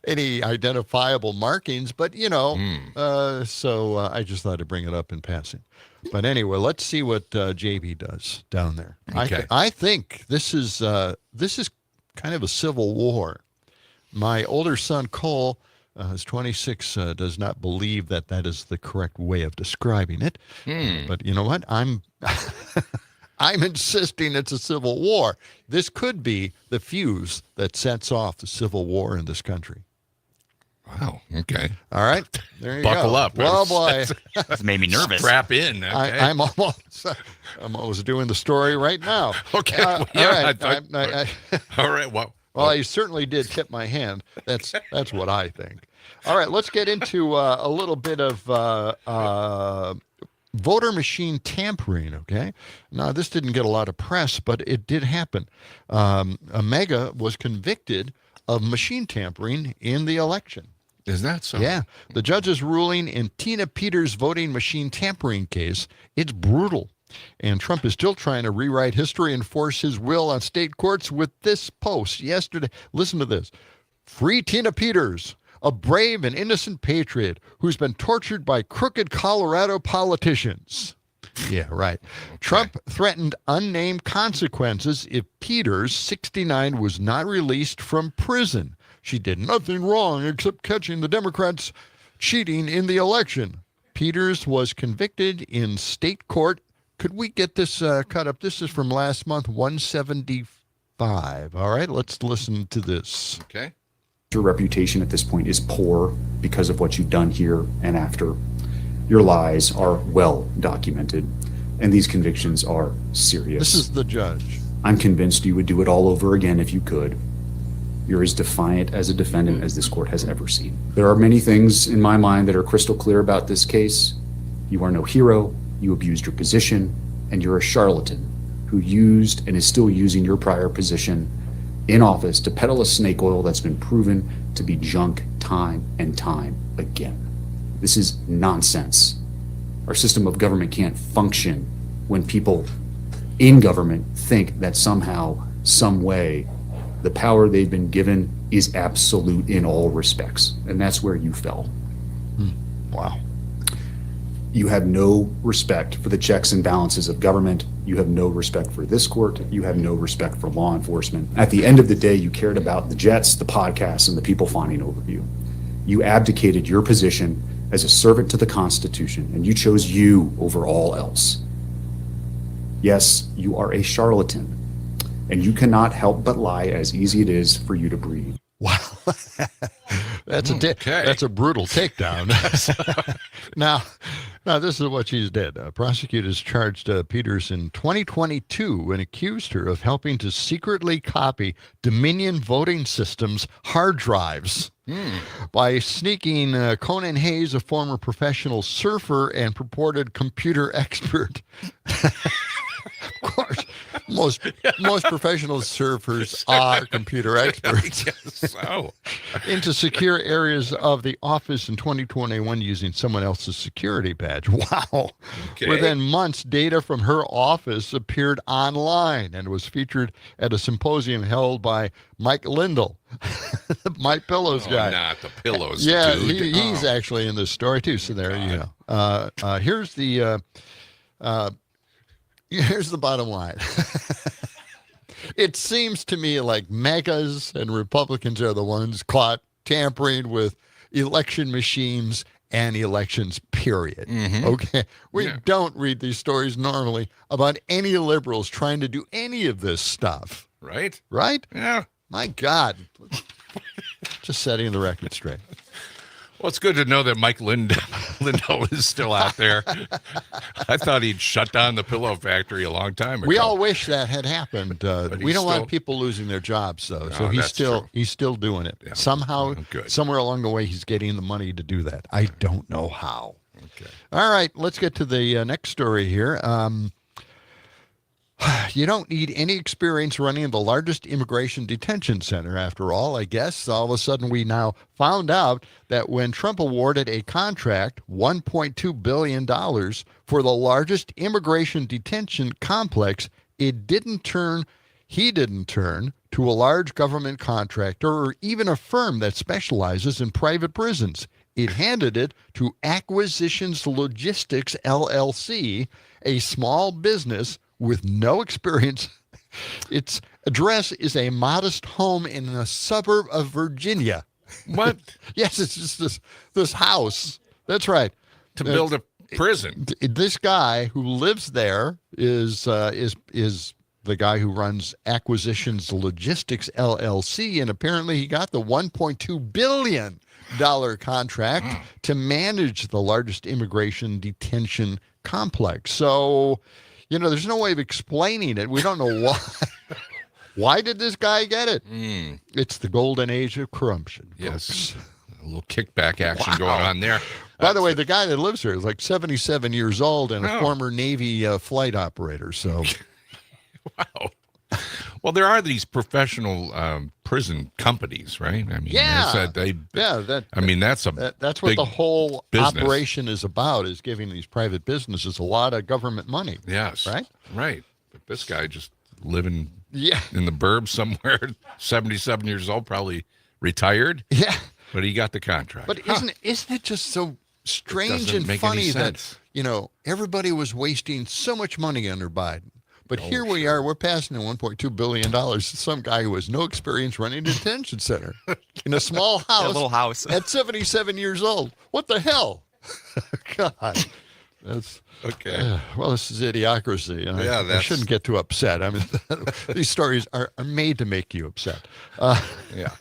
Speaker 2: any identifiable markings. But, so I just thought to bring it up in passing. But anyway, let's see what JB does down there.
Speaker 3: Okay.
Speaker 2: I think this is kind of a civil war. My older son, Cole, who's 26, does not believe that is the correct way of describing it. But you know what? I'm insisting it's a civil war. This could be the fuse that sets off the civil war in this country.
Speaker 3: Wow. Okay.
Speaker 2: All right. There you
Speaker 3: Buckle
Speaker 2: go.
Speaker 3: up.
Speaker 2: Well, boy.
Speaker 4: This made me nervous.
Speaker 3: Strap in. Okay.
Speaker 2: I'm almost doing the story right now.
Speaker 3: Okay.
Speaker 2: All right.
Speaker 3: All right. Well,
Speaker 2: I certainly did tip my hand. That's what I think. All right. Let's get into a little bit of voter machine tampering. Okay. Now, this didn't get a lot of press, but it did happen. Mega was convicted of machine tampering in the election.
Speaker 3: Is that so?
Speaker 2: Yeah. The judge's ruling in Tina Peters' voting machine tampering case, it's brutal. And Trump is still trying to rewrite history and force his will on state courts with this post yesterday. Listen to this. Free Tina Peters, a brave and innocent patriot who's been tortured by crooked Colorado politicians. Yeah, right. Okay. Trump threatened unnamed consequences if Peters, 69, was not released from prison. She did nothing wrong except catching the Democrats cheating in the election. Peters was convicted in state court. Could we get this cut up? This is from last month, 175. All right, let's listen to this.
Speaker 3: Okay.
Speaker 20: Your reputation at this point is poor because of what you've done here and after. Your lies are well documented, and these convictions are serious.
Speaker 2: This is the judge.
Speaker 20: I'm convinced you would do it all over again if you could. You're as defiant as a defendant as this court has ever seen. There are many things in my mind that are crystal clear about this case. You are no hero, you abused your position, and you're a charlatan who used and is still using your prior position in office to peddle a snake oil that's been proven to be junk time and time again. This is nonsense. Our system of government can't function when people in government think that somehow, some way, the power they've been given is absolute in all respects. And that's where you fell.
Speaker 2: Wow.
Speaker 20: You have no respect for the checks and balances of government. You have no respect for this court. You have no respect for law enforcement. At the end of the day, you cared about the jets, the podcasts, and the people fawning over you. You abdicated your position as a servant to the Constitution, and you chose you over all else. Yes, you are a charlatan, and you cannot help but lie as easy it is for you to breathe.
Speaker 2: Wow. That's a brutal takedown. Now, this is what she's did. Prosecutors charged Peters in 2022 and accused her of helping to secretly copy Dominion voting systems hard drives by sneaking Conan Hayes, a former professional surfer and purported computer expert. Of course, most professional surfers are computer experts.
Speaker 3: So.
Speaker 2: Into secure areas of the office in 2021 using someone else's security badge. Wow.
Speaker 3: Okay.
Speaker 2: Within months, data from her office appeared online and was featured at a symposium held by Mike Lindell, My Pillows guy.
Speaker 3: Not the pillows.
Speaker 2: Yeah,
Speaker 3: dude.
Speaker 2: he's actually in this story too. So there you go. Here's the bottom line. It seems to me like megas and Republicans are the ones caught tampering with election machines and elections, period. Okay? We don't read these stories normally about any liberals trying to do any of this stuff.
Speaker 3: Right?
Speaker 2: Right?
Speaker 3: Yeah.
Speaker 2: My God. Just setting the record straight.
Speaker 3: Well, it's good to know that Mike Lindell is still out there. I thought he'd shut down the pillow factory a long time ago.
Speaker 2: We all wish that had happened. We don't want people losing their jobs, though. So he's still doing it. Yeah. Somehow, somewhere along the way, he's getting the money to do that. I don't know how. Okay. All right, let's get to the next story here. You don't need any experience running the largest immigration detention center, after all, I guess. All of a sudden, we now found out that when Trump awarded a contract, $1.2 billion, for the largest immigration detention complex, he didn't turn to a large government contractor or even a firm that specializes in private prisons. It handed it to Acquisitions Logistics, LLC, a small business with no experience. Its address is a modest home in a suburb of Virginia.
Speaker 3: What?
Speaker 2: Yes, it's just this house. That's right.
Speaker 3: To build a prison.
Speaker 2: This guy who lives there is the guy who runs Acquisitions Logistics, LLC, and apparently he got the $1.2 billion contract to manage the largest immigration detention complex. So, there's no way of explaining it. We don't know why. Why did this guy get it? It's the golden age of corruption.
Speaker 3: Yes. A little kickback action going on there.
Speaker 2: By the way, the guy that lives here is like 77 years old and a former Navy flight operator. So,
Speaker 3: wow. Well, there are these professional prison companies, right? I mean, that's what
Speaker 2: the whole operation is about, is giving these private businesses a lot of government money.
Speaker 3: Yes.
Speaker 2: Right?
Speaker 3: Right. But this guy just living in the burbs somewhere, 77 years old, probably retired.
Speaker 2: Yeah.
Speaker 3: But he got the contract.
Speaker 2: But isn't it just so strange and funny that, everybody was wasting so much money under Biden? But here we are, we're passing the $1.2 billion to some guy who has no experience running a detention center in a small house.
Speaker 4: A little house.
Speaker 2: At 77 years old. What the hell? God. That's
Speaker 3: okay.
Speaker 2: Well, this is idiocracy. I shouldn't get too upset. I mean, these stories are made to make you upset.
Speaker 3: Yeah.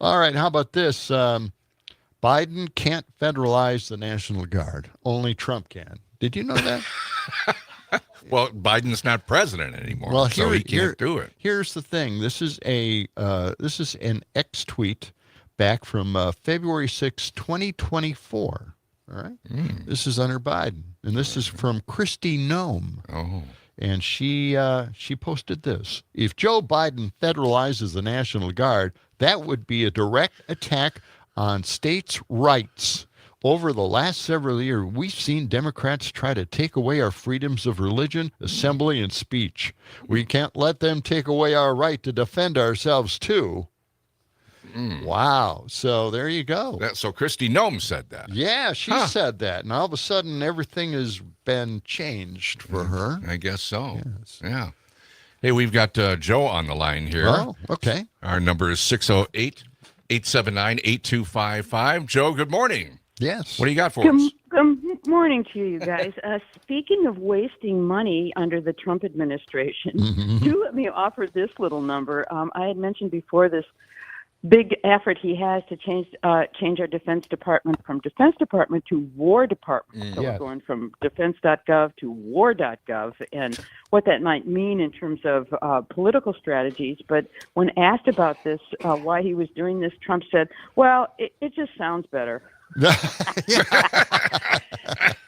Speaker 2: All right. How about this? Biden can't federalize the National Guard. Only Trump can. Did you know that?
Speaker 3: Well, Biden's not president anymore,
Speaker 2: well,
Speaker 3: so he can't do it.
Speaker 2: Here's the thing. This is an X tweet back from February 6, 2024. All right. This is under Biden, and this is from Christy Nome.
Speaker 3: Oh.
Speaker 2: And she posted this: if Joe Biden federalizes the National Guard, that would be a direct attack on states' rights. Over the last several years, we've seen Democrats try to take away our freedoms of religion, assembly, and speech. We can't let them take away our right to defend ourselves, too. Wow. So there you go.
Speaker 3: So Christy Nome said that.
Speaker 2: Yeah, she said that. And all of a sudden, everything has been changed for her.
Speaker 3: I guess so.
Speaker 2: Yes.
Speaker 3: Yeah. Hey, we've got Joe on the line here.
Speaker 2: Oh, okay.
Speaker 3: Our number is 608-879-8255. Joe, good morning.
Speaker 2: Yes.
Speaker 3: What do you got for us?
Speaker 21: Good morning to you guys. Speaking of wasting money under the Trump administration, do let me offer this little number. I had mentioned before this big effort he has to change our Defense Department from Defense Department to War Department. So we're going from defense.gov to war.gov, and what that might mean in terms of political strategies. But when asked about this, why he was doing this, Trump said, well, it just sounds better.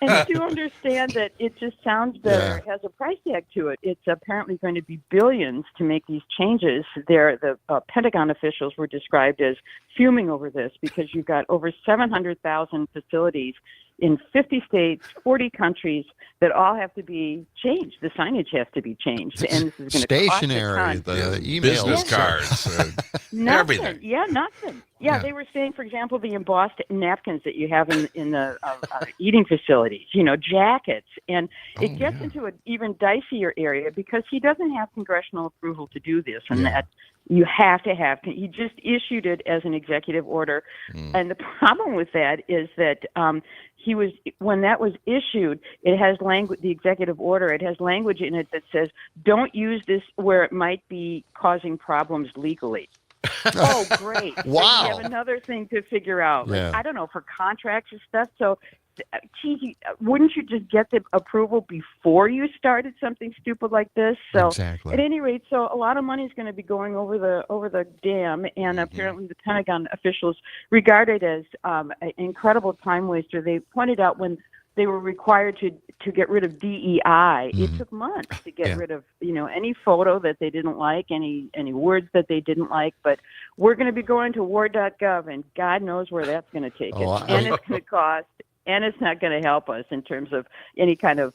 Speaker 21: And to understand that it just sounds better, it has a price tag to it. It's apparently going to be billions to make these changes. The Pentagon officials were described as fuming over this because you've got over 700,000 facilities in 50 states, 40 countries that all have to be changed. The signage has to be changed. And this is going to
Speaker 2: stationery, the email,
Speaker 3: business cards, everything.
Speaker 21: Yeah, nothing. Yeah, they were saying, for example, the embossed napkins that you have in the eating facilities, jackets. And it gets into an even dicier area because he doesn't have congressional approval to do this. And that you have to have. He just issued it as an executive order. And the problem with that is that when that was issued, it has language, the executive order, it has language in it that says, don't use this where it might be causing problems legally. Oh, great.
Speaker 2: Wow.
Speaker 21: So you have another thing to figure out. I don't know, for contracts and stuff. So, geez, wouldn't you just get the approval before you started something stupid like this? So,
Speaker 2: exactly.
Speaker 21: At any rate, so a lot of money is going to be going over the dam, and apparently the Pentagon officials regard it as an incredible time waster. They pointed out when they were required to get rid of DEI. It took months to get rid of, any photo that they didn't like, any words that they didn't like. But we're going to be going to war.gov, and God knows where that's going to take us. And it's going to cost, and it's not going to help us in terms of any kind of,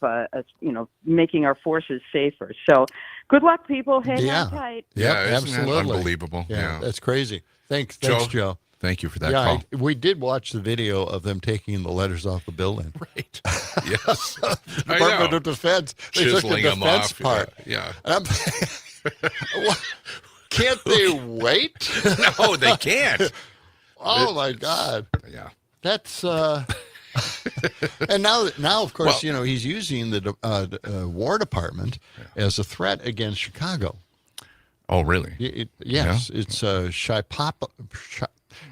Speaker 21: making our forces safer. So good luck, people. Hang on tight.
Speaker 3: Yeah,
Speaker 2: absolutely.
Speaker 3: Unbelievable. Yeah,
Speaker 2: that's crazy. Thanks, Joe.
Speaker 3: Thank you for that call.
Speaker 2: We did watch the video of them taking the letters off the building.
Speaker 3: Right. Yes.
Speaker 2: Department of Defense. They took the
Speaker 3: Chiseling them
Speaker 2: defense
Speaker 3: off.
Speaker 2: part.
Speaker 3: Yeah.
Speaker 2: And can't they wait?
Speaker 3: No, they can't.
Speaker 2: Oh, my God.
Speaker 3: Yeah.
Speaker 2: That's... and now, of course, he's using the War Department as a threat against Chicago.
Speaker 3: Oh, really?
Speaker 2: Yes. Yeah. It's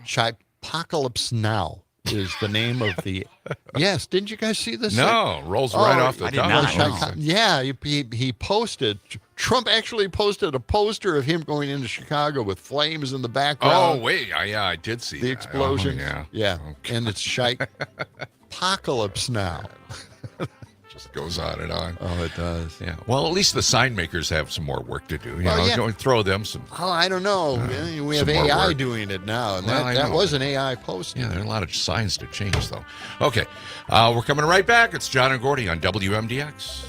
Speaker 2: Shypocalypse Now is the name of the... Yes. Didn't you guys see this?
Speaker 3: No. Rolls right off the top.
Speaker 2: Yeah. He posted... Trump actually posted a poster of him going into Chicago with flames in the background.
Speaker 3: Oh, wait. Yeah, I did see
Speaker 2: the explosion.
Speaker 3: Yeah.
Speaker 2: Okay. And it's Shypocalypse Now.
Speaker 3: Just goes on and on.
Speaker 2: Oh, it does.
Speaker 3: Yeah. Well, at least the sign makers have some more work to do. Go throw them some.
Speaker 2: Oh, I don't know. We have AI doing it now, and that was an AI post.
Speaker 3: Yeah, there are a lot of signs to change, though. Okay, we're coming right back. It's John and Gordy on WMDX.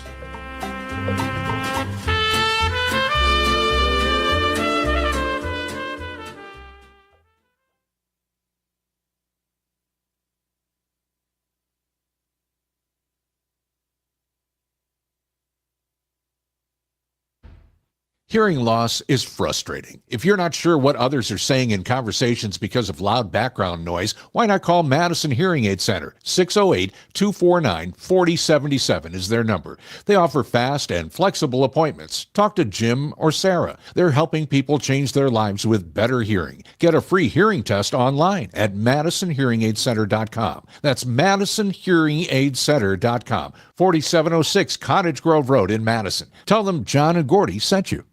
Speaker 3: Hearing loss is frustrating. If you're not sure what others are saying in conversations because of loud background noise, why not call Madison Hearing Aid Center? 608-249-4077 is their number. They offer fast and flexible appointments. Talk to Jim or Sarah. They're helping people change their lives with better hearing. Get a free hearing test online at MadisonHearingAidCenter.com. That's MadisonHearingAidCenter.com, 4706 Cottage Grove Road in Madison. Tell them John and Gordy sent you.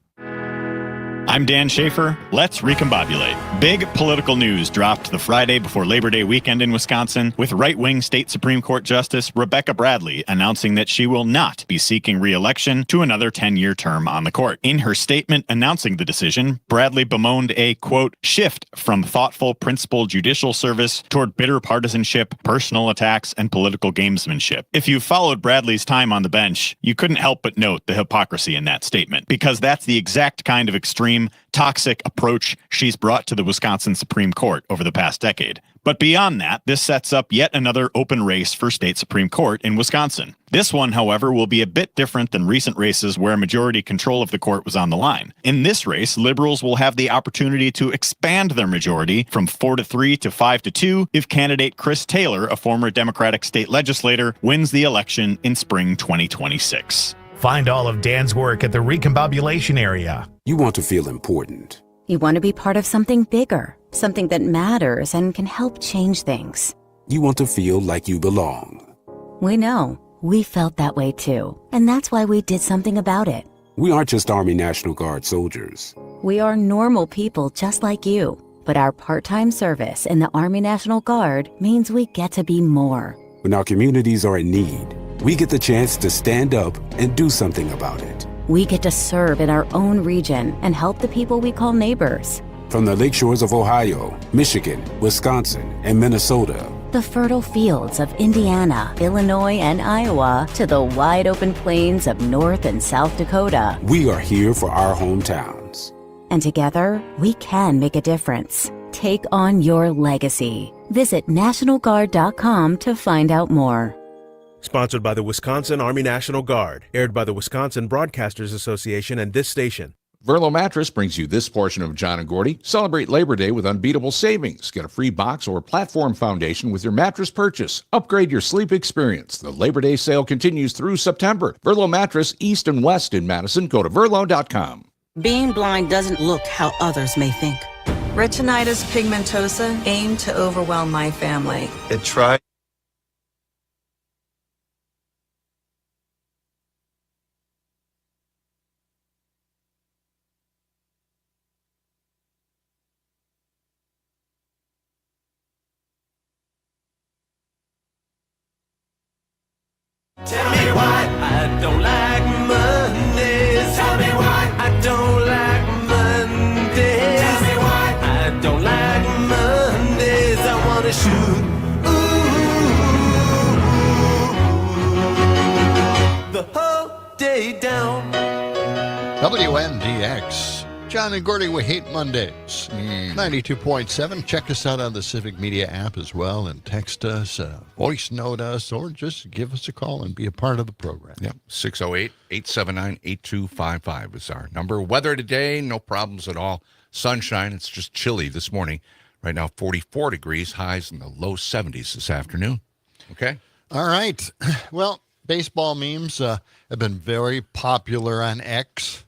Speaker 1: I'm Dan Schaefer. Let's recombobulate. Big political news dropped the Friday before Labor Day weekend in Wisconsin, with right-wing state Supreme Court Justice Rebecca Bradley announcing that she will not be seeking re-election to another 10-year term on the court. In her statement announcing the decision, Bradley bemoaned a, quote, shift from thoughtful, principled judicial service toward bitter partisanship, personal attacks, and political gamesmanship. If you followed Bradley's time on the bench, you couldn't help but note the hypocrisy in that statement, because that's the exact kind of extreme, toxic approach she's brought to the Wisconsin Supreme Court over the past decade. But beyond that, this sets up yet another open race for state Supreme Court in Wisconsin. This one, however, will be a bit different than recent races where majority control of the court was on the line. In this race, liberals will have the opportunity to expand their majority from 4-3 to 5-2 if candidate Chris Taylor, a former Democratic state legislator, wins the election in spring 2026.
Speaker 13: Find all of Dan's work at the Recombobulation area.
Speaker 22: You want to feel important.
Speaker 23: You want to be part of something bigger, something that matters and can help change things.
Speaker 22: You want to feel like you belong.
Speaker 23: We know. We felt that way too. And that's why we did something about it.
Speaker 22: We aren't just Army National Guard soldiers.
Speaker 23: We are normal people just like you. But our part-time service in the Army National Guard means we get to be more.
Speaker 22: When our communities are in need, we get the chance to stand up and do something about it.
Speaker 23: We get to serve in our own region and help the people we call neighbors.
Speaker 22: From the lakeshores of Ohio, Michigan, Wisconsin, and Minnesota,
Speaker 23: the fertile fields of Indiana, Illinois, and Iowa, to the wide open plains of North and South Dakota,
Speaker 22: we are here for our hometowns.
Speaker 23: And together, we can make a difference. Take on your legacy. Visit NationalGuard.com to find out more.
Speaker 24: Sponsored by the Wisconsin Army National Guard. Aired by the Wisconsin Broadcasters Association and this station.
Speaker 3: Verlo Mattress brings you this portion of John and Gordy. Celebrate Labor Day with unbeatable savings. Get a free box or platform foundation with your mattress purchase. Upgrade your sleep experience. The Labor Day sale continues through September. Verlo Mattress, East and West in Madison. Go to Verlo.com.
Speaker 25: Being blind doesn't look how others may think. Retinitis pigmentosa aimed to overwhelm my family.
Speaker 26: It tried.
Speaker 8: me why I don't like Mondays. Tell me why I don't like Mondays. Tell me why I don't like Mondays. I wanna shoot. The whole day down.
Speaker 2: WMDX. John and Gordy, we hate Mondays. 92.7. Check us out on the Civic Media app as well, and text us, voice note us, or just give us a call and be a part of the program.
Speaker 3: Yep, 608-879-8255 is our number. Weather today, no problems at all. Sunshine, it's just chilly this morning. Right now, 44 degrees, highs in the low 70s this afternoon. Okay?
Speaker 2: All right. Well, baseball memes have been very popular on X.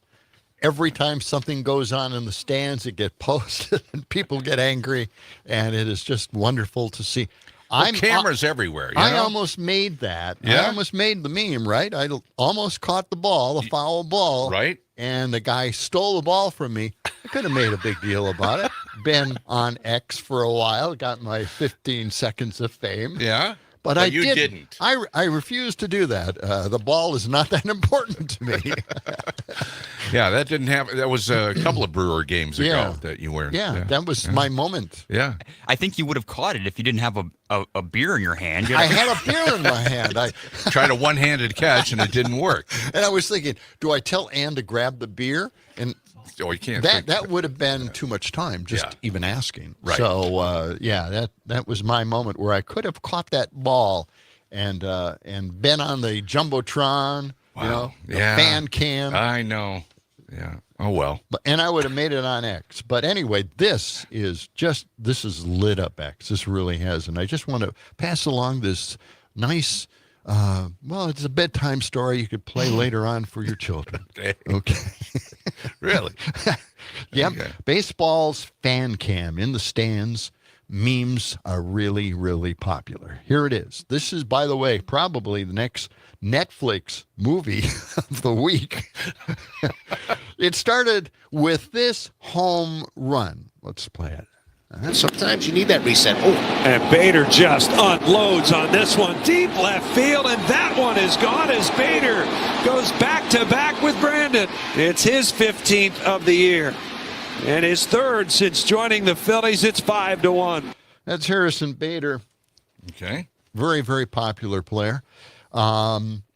Speaker 2: Every time something goes on in the stands, it gets posted and people get angry, and it is just wonderful to see.
Speaker 3: Cameras everywhere.
Speaker 2: I almost made that.
Speaker 3: Yeah?
Speaker 2: I almost made the meme, right? I almost caught the ball, the foul ball.
Speaker 3: Right.
Speaker 2: And the guy stole the ball from me. I could have made a big deal about it. Been on X for a while, got my 15 seconds of fame.
Speaker 3: Yeah.
Speaker 2: But I
Speaker 3: you didn't.
Speaker 2: I refuse to do that. The ball is not that important to me.
Speaker 3: Yeah, that didn't happen. That was a couple of Brewer games ago that you were.
Speaker 2: Yeah, that was my moment.
Speaker 3: Yeah.
Speaker 4: I think you would have caught it if you didn't have a beer in your hand.
Speaker 2: I had a beer in my hand. I
Speaker 3: tried a one-handed catch, and it didn't work.
Speaker 2: And I was thinking, do I tell Ann to grab the beer? And
Speaker 3: you can't.
Speaker 2: That would have been too much time, just even asking.
Speaker 3: Right.
Speaker 2: So, that was my moment where I could have caught that ball and been on the Jumbotron, the fan cam.
Speaker 3: I know. Yeah. Oh, well.
Speaker 2: And I would have made it on X. But anyway, this is lit up X. This really has. And I just want to pass along this nice, it's a bedtime story you could play later on for your children. Okay.
Speaker 3: Really?
Speaker 2: Yep.
Speaker 3: Okay.
Speaker 2: Baseball's fan cam in the stands. Memes are really, really popular. Here it is. This is, by the way, probably the next Netflix movie of the week. It started with this home run. Let's play it.
Speaker 5: Sometimes you need that reset.
Speaker 6: And Bader just unloads on this one. Deep left field, and that one is gone as Bader goes back-to-back with Brandon. It's his 15th of the year. And his third since joining the Phillies. It's 5-1.
Speaker 2: That's Harrison Bader.
Speaker 3: Okay.
Speaker 2: Very, very popular player.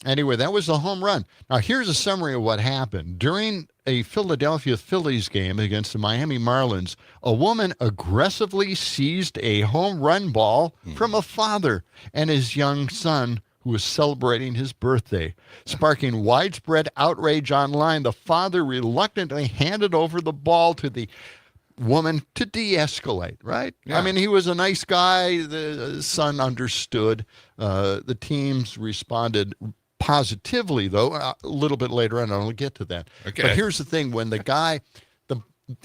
Speaker 2: Anyway, that was the home run. Now, here's a summary of what happened. During a Philadelphia Phillies game against the Miami Marlins, a woman aggressively seized a home run ball from a father and his young son who was celebrating his birthday. Sparking widespread outrage online, the father reluctantly handed over the ball to the woman to de-escalate, right?
Speaker 3: Yeah.
Speaker 2: I mean, he was a nice guy. The son understood. The teams responded positively, though, a little bit later on. I'll get to that.
Speaker 3: Okay.
Speaker 2: But here's the thing. When the guy,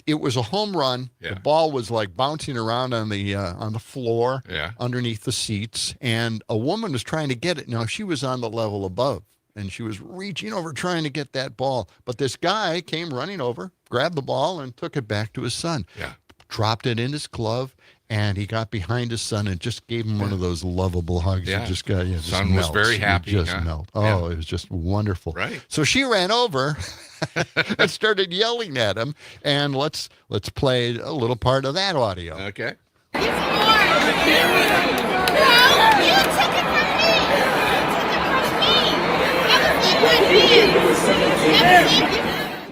Speaker 2: it was a home run.
Speaker 3: Yeah.
Speaker 2: The ball was like bouncing around on the floor underneath the seats, and a woman was trying to get it. Now, she was on the level above, and she was reaching over trying to get that ball. But this guy came running over, grabbed the ball, and took it back to his son.
Speaker 3: Yeah.
Speaker 2: Dropped it in his glove, and he got behind his son and just gave him one of those lovable hugs.
Speaker 3: Yeah.
Speaker 2: It just got,
Speaker 3: Son was very happy.
Speaker 2: It just melt. Oh, it was just wonderful.
Speaker 3: Right.
Speaker 2: So she ran over and started yelling at him, and let's play a little part of that audio.
Speaker 3: Okay.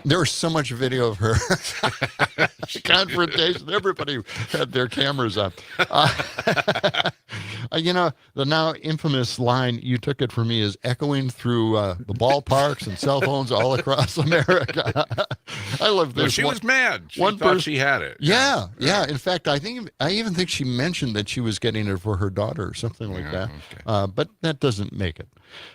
Speaker 2: There was so much video of her confrontation. Everybody had their cameras up. The now infamous line, "You took it from me," is echoing through the ballparks and cell phones all across America. I love this.
Speaker 3: Well, she was mad. She thought she had it.
Speaker 2: Yeah. In fact, I even think she mentioned that she was getting it for her daughter or something like that. Okay. But that doesn't make it.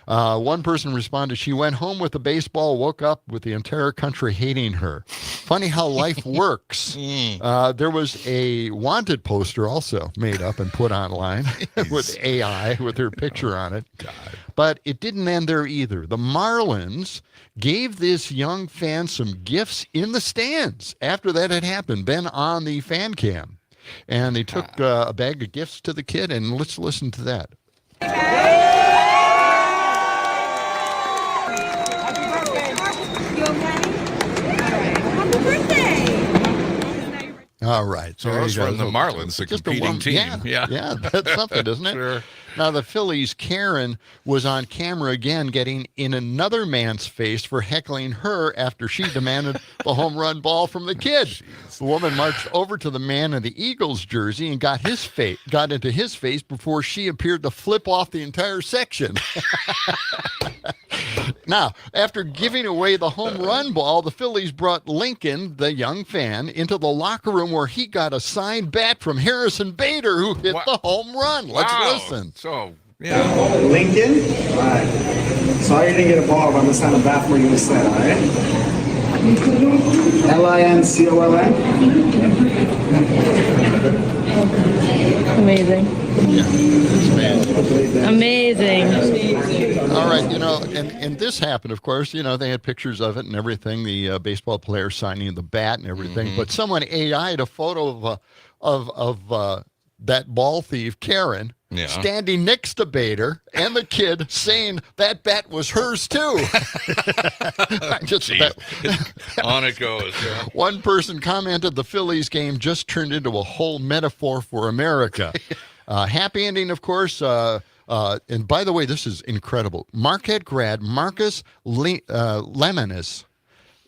Speaker 2: One person responded, "She went home with a baseball, woke up with the entire country hating her." Funny how life works. There was a wanted poster also made up and put online with AI with her picture on it.
Speaker 3: God.
Speaker 2: But it didn't end there either. The Marlins gave this young fan some gifts in the stands after that had happened, been on the fan cam. And they took a bag of gifts to the kid, and let's listen to that. All right.
Speaker 3: So
Speaker 2: there
Speaker 3: those
Speaker 2: you go.
Speaker 3: from the Marlins, the
Speaker 2: Just
Speaker 3: competing team.
Speaker 2: Yeah, that's something, isn't it?
Speaker 3: Sure.
Speaker 2: Now, the Phillies' Karen was on camera again getting in another man's face for heckling her after she demanded the home run ball from the kid.
Speaker 3: Jeez.
Speaker 2: The woman marched over to the man in the Eagles jersey and got into his face before she appeared to flip off the entire section. Now, after giving away the home run ball, the Phillies brought Lincoln, the young fan, into the locker room where he got a signed bat from Harrison Bader, who hit the home run. Let's listen.
Speaker 3: So, yeah.
Speaker 7: Lincoln, all right. Sorry you didn't get a ball, but I'm going to sign a bat for you instead, all right? Lincoln.
Speaker 9: Amazing.
Speaker 2: Yeah, it's
Speaker 9: amazing.
Speaker 2: All right, and this happened, of course. They had pictures of it and everything, the baseball player signing the bat and everything. But someone AI'd a photo of that ball thief, Karen, standing next to Bader and the kid saying that bat was hers, too.
Speaker 3: On it goes. Yeah.
Speaker 2: One person commented the Phillies game just turned into a whole metaphor for America. Happy ending, of course. And by the way, this is incredible. Marquette grad Marcus Lemonis,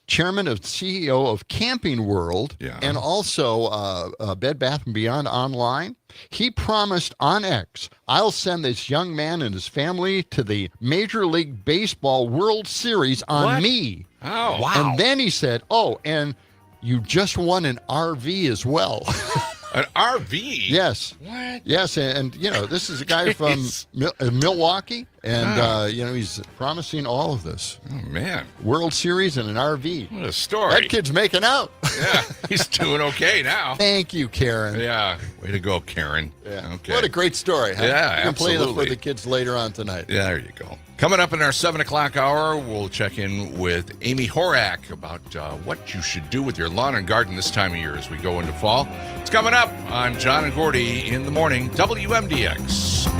Speaker 2: chairman of CEO of Camping World, and also Bed Bath & Beyond Online, he promised on X, I'll send this young man and his family to the Major League Baseball World Series on me.
Speaker 3: Oh, wow.
Speaker 2: And then he said, and you just won an RV as well.
Speaker 3: An RV?
Speaker 2: Yes.
Speaker 3: What?
Speaker 2: Yes, and this is a guy from Milwaukee, and he's promising all of this.
Speaker 3: Oh, man.
Speaker 2: World Series and an RV.
Speaker 3: What a story.
Speaker 2: That kid's making out.
Speaker 3: Yeah, he's doing okay now.
Speaker 2: Thank you, Karen.
Speaker 3: Yeah, way to go, Karen.
Speaker 2: Yeah.
Speaker 3: Okay.
Speaker 2: What a great story. Huh?
Speaker 3: Yeah,
Speaker 2: you can play
Speaker 3: absolutely.
Speaker 2: this for the kids later on tonight.
Speaker 3: Yeah, there you go. Coming up in our 7 o'clock hour, we'll check in with Amy Horak about what you should do with your lawn and garden this time of year as we go into fall. It's coming up on John and Gordy in the morning, WMDX.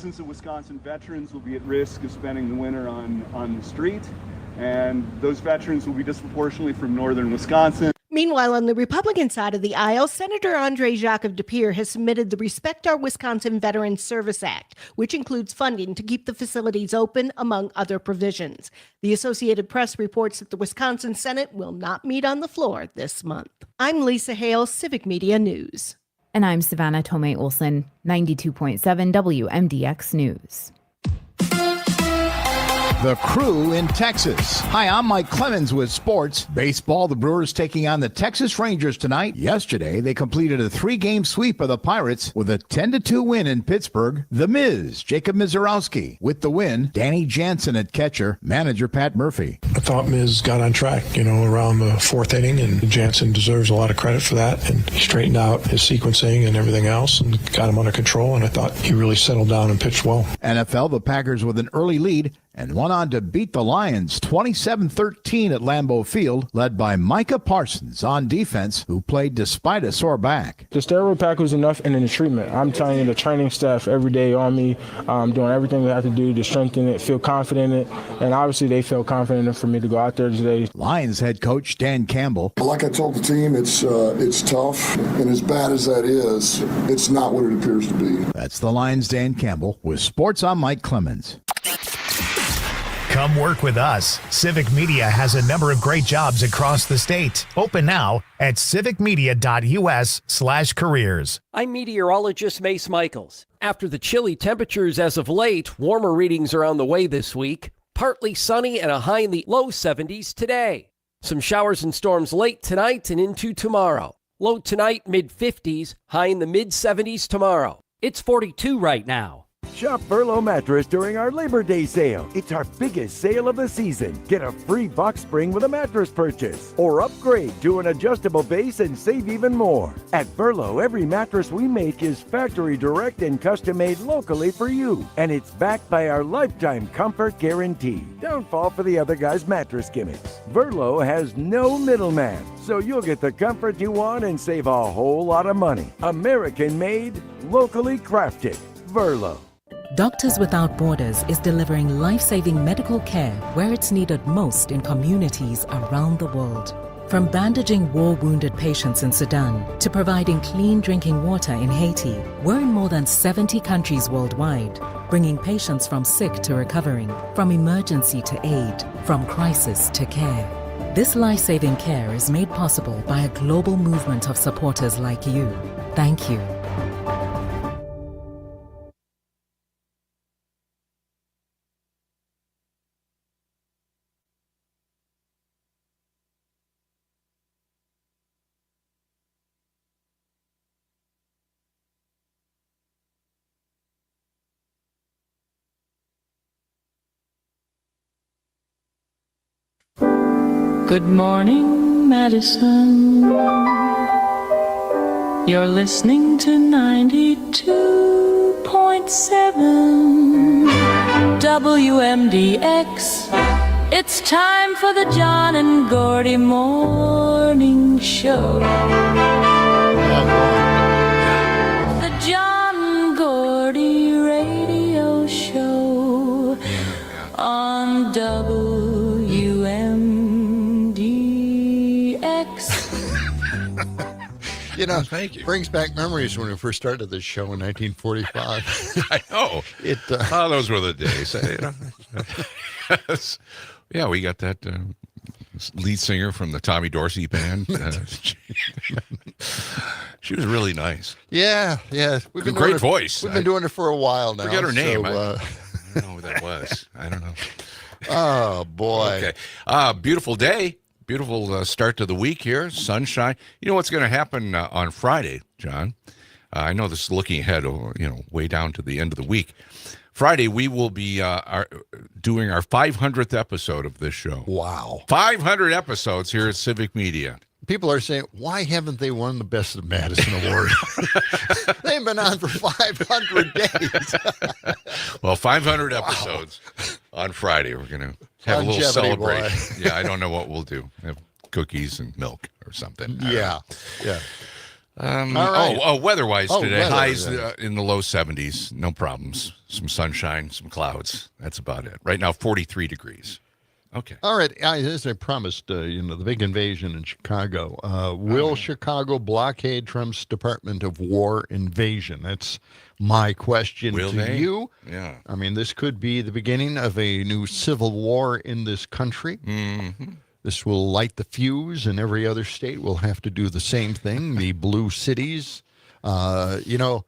Speaker 7: thousands of Wisconsin veterans will be at risk of spending the winter on the street, and those veterans will be disproportionately from northern Wisconsin.
Speaker 9: Meanwhile, on the Republican side of the aisle, Senator Andre Jacques of De Pere has submitted the Respect Our Wisconsin Veterans Service Act, which includes funding to keep the facilities open, among other provisions. The Associated Press reports that the Wisconsin Senate will not meet on the floor this month. I'm Lisa Hale, Civic Media News.
Speaker 10: And I'm Savannah Tomei Olson, 92.7 WMDX News.
Speaker 11: The Crew in Texas. Hi, I'm Mike Clemens with sports. Baseball, the Brewers taking on the Texas Rangers tonight. Yesterday, they completed a 3-game sweep of the Pirates with a 10-2 win in Pittsburgh. The Miz, Jacob Mizorowski, with the win. Danny Jansen at catcher. Manager Pat Murphy.
Speaker 12: I thought Miz got on track, around the 4th inning, and Jansen deserves a lot of credit for that. And he straightened out his sequencing and everything else and got him under control, and I thought he really settled down and pitched well.
Speaker 11: NFL, the Packers with an early lead and went on to beat the Lions 27-13 at Lambeau Field, led by Micah Parsons on defense, who played despite a sore back.
Speaker 14: The steroid pack was enough, and then the treatment. I'm telling you, the training staff every day on me, doing everything they have to do to strengthen it, feel confident in it, and obviously they feel confident enough for me to go out there today.
Speaker 11: Lions head coach Dan Campbell.
Speaker 26: Like I told the team, it's tough, and as bad as that is, it's not what it appears to be.
Speaker 11: That's the Lions' Dan Campbell. With sports, I'm Mike Clemens.
Speaker 13: Come work with us. Civic Media has a number of great jobs across the state. Open now at civicmedia.us/careers.
Speaker 27: I'm meteorologist Mace Michaels. After the chilly temperatures as of late, warmer readings are on the way this week. Partly sunny and a high in the low 70s today. Some showers and storms late tonight and into tomorrow. Low tonight, mid-50s, high in the mid-70s tomorrow. It's 42 right now.
Speaker 15: Shop Verlo Mattress during our Labor Day sale. It's our biggest sale of the season. Get a free box spring with a mattress purchase, or upgrade to an adjustable base and save even more. At Verlo, every mattress we make is factory direct and custom made locally for you. And it's backed by our lifetime comfort guarantee. Don't fall for the other guy's mattress gimmicks. Verlo has no middleman, so you'll get the comfort you want and save a whole lot of money. American made, locally crafted. Verlo.
Speaker 28: Doctors Without Borders is delivering life-saving medical care where it's needed most in communities around the world. From bandaging war-wounded patients in Sudan to providing clean drinking water in Haiti, we're in more than 70 countries worldwide, bringing patients from sick to recovering, from emergency to aid, from crisis to care. This life-saving care is made possible by a global movement of supporters like you. Thank you.
Speaker 29: Good morning, Madison. You're listening to 92.7 WMDX. It's time for the John and Gordy Morning Show. The John Gordy Radio Show on
Speaker 2: Thank you. Brings back memories when we first started this show in 1945.
Speaker 3: I know. Those were the days. Yeah, we got that lead singer from the Tommy Dorsey band. She was really nice.
Speaker 2: Yeah. We've been
Speaker 3: great voice.
Speaker 2: We've been doing it for a while now.
Speaker 3: Forget her name.
Speaker 2: So,
Speaker 3: I don't know who that was. I don't know.
Speaker 2: Oh, boy.
Speaker 3: Okay. Beautiful day. Beautiful start to the week here. Sunshine. You know what's going to happen on Friday, John? I know this is looking ahead, way down to the end of the week. Friday, we will be doing our 500th episode of this show.
Speaker 2: Wow.
Speaker 3: 500 episodes here at Civic Media.
Speaker 2: People are saying, why haven't they won the Best of Madison Award? They've been on for 500 days.
Speaker 3: Well, 500 episodes on Friday. We're going to have a little celebration. Yeah, I don't know what we'll do. Have cookies and milk or something.
Speaker 2: Yeah. All right.
Speaker 3: Weather-wise today,
Speaker 2: weather,
Speaker 3: highs
Speaker 2: yeah.
Speaker 3: in the low 70s, no problems. Some sunshine, some clouds. That's about it. Right now, 43 degrees. Okay.
Speaker 2: All right. As I promised, the big invasion in Chicago. Will Chicago blockade Trump's Department of War invasion? That's my question to you.
Speaker 3: Yeah.
Speaker 2: I mean, this could be the beginning of a new civil war in this country.
Speaker 3: Mm-hmm.
Speaker 2: This will light the fuse, and every other state will have to do the same thing. The blue cities. A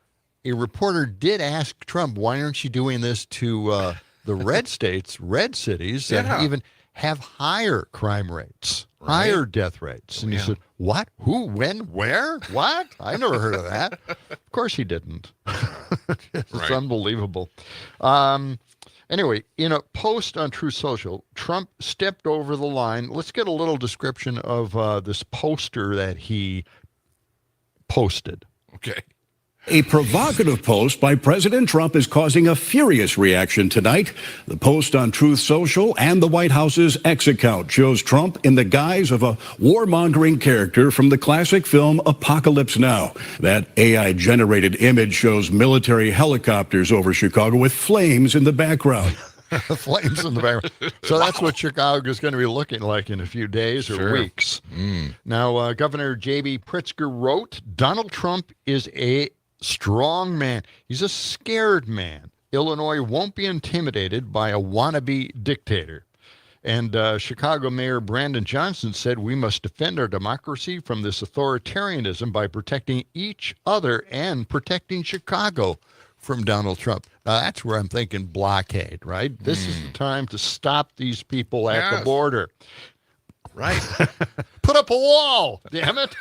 Speaker 2: reporter did ask Trump, why aren't you doing this to the red states, red cities, that even have higher crime rates, higher death rates? And he said, what? Who? When? Where? What? I never heard of that. Of course he didn't. It's unbelievable. Anyway, in a post on Truth Social, Trump stepped over the line. Let's get a little description of this poster that he posted.
Speaker 3: Okay.
Speaker 1: A provocative post by President Trump is causing a furious reaction tonight. The post on Truth Social and the White House's X account shows Trump in the guise of a warmongering character from the classic film Apocalypse Now. That AI-generated image shows military helicopters over Chicago with flames in the background.
Speaker 2: Flames in the background. So that's what Chicago is going to be looking like in a few days or weeks. Now, Governor J.B. Pritzker wrote, Donald Trump is a strong man. He's a scared man. Illinois won't be intimidated by a wannabe dictator. And Chicago Mayor Brandon Johnson said we must defend our democracy from this authoritarianism by protecting each other and protecting Chicago from Donald Trump. That's where I'm thinking blockade, right? This is the time to stop these people at the border.
Speaker 3: Right.
Speaker 2: Put up a wall, damn it.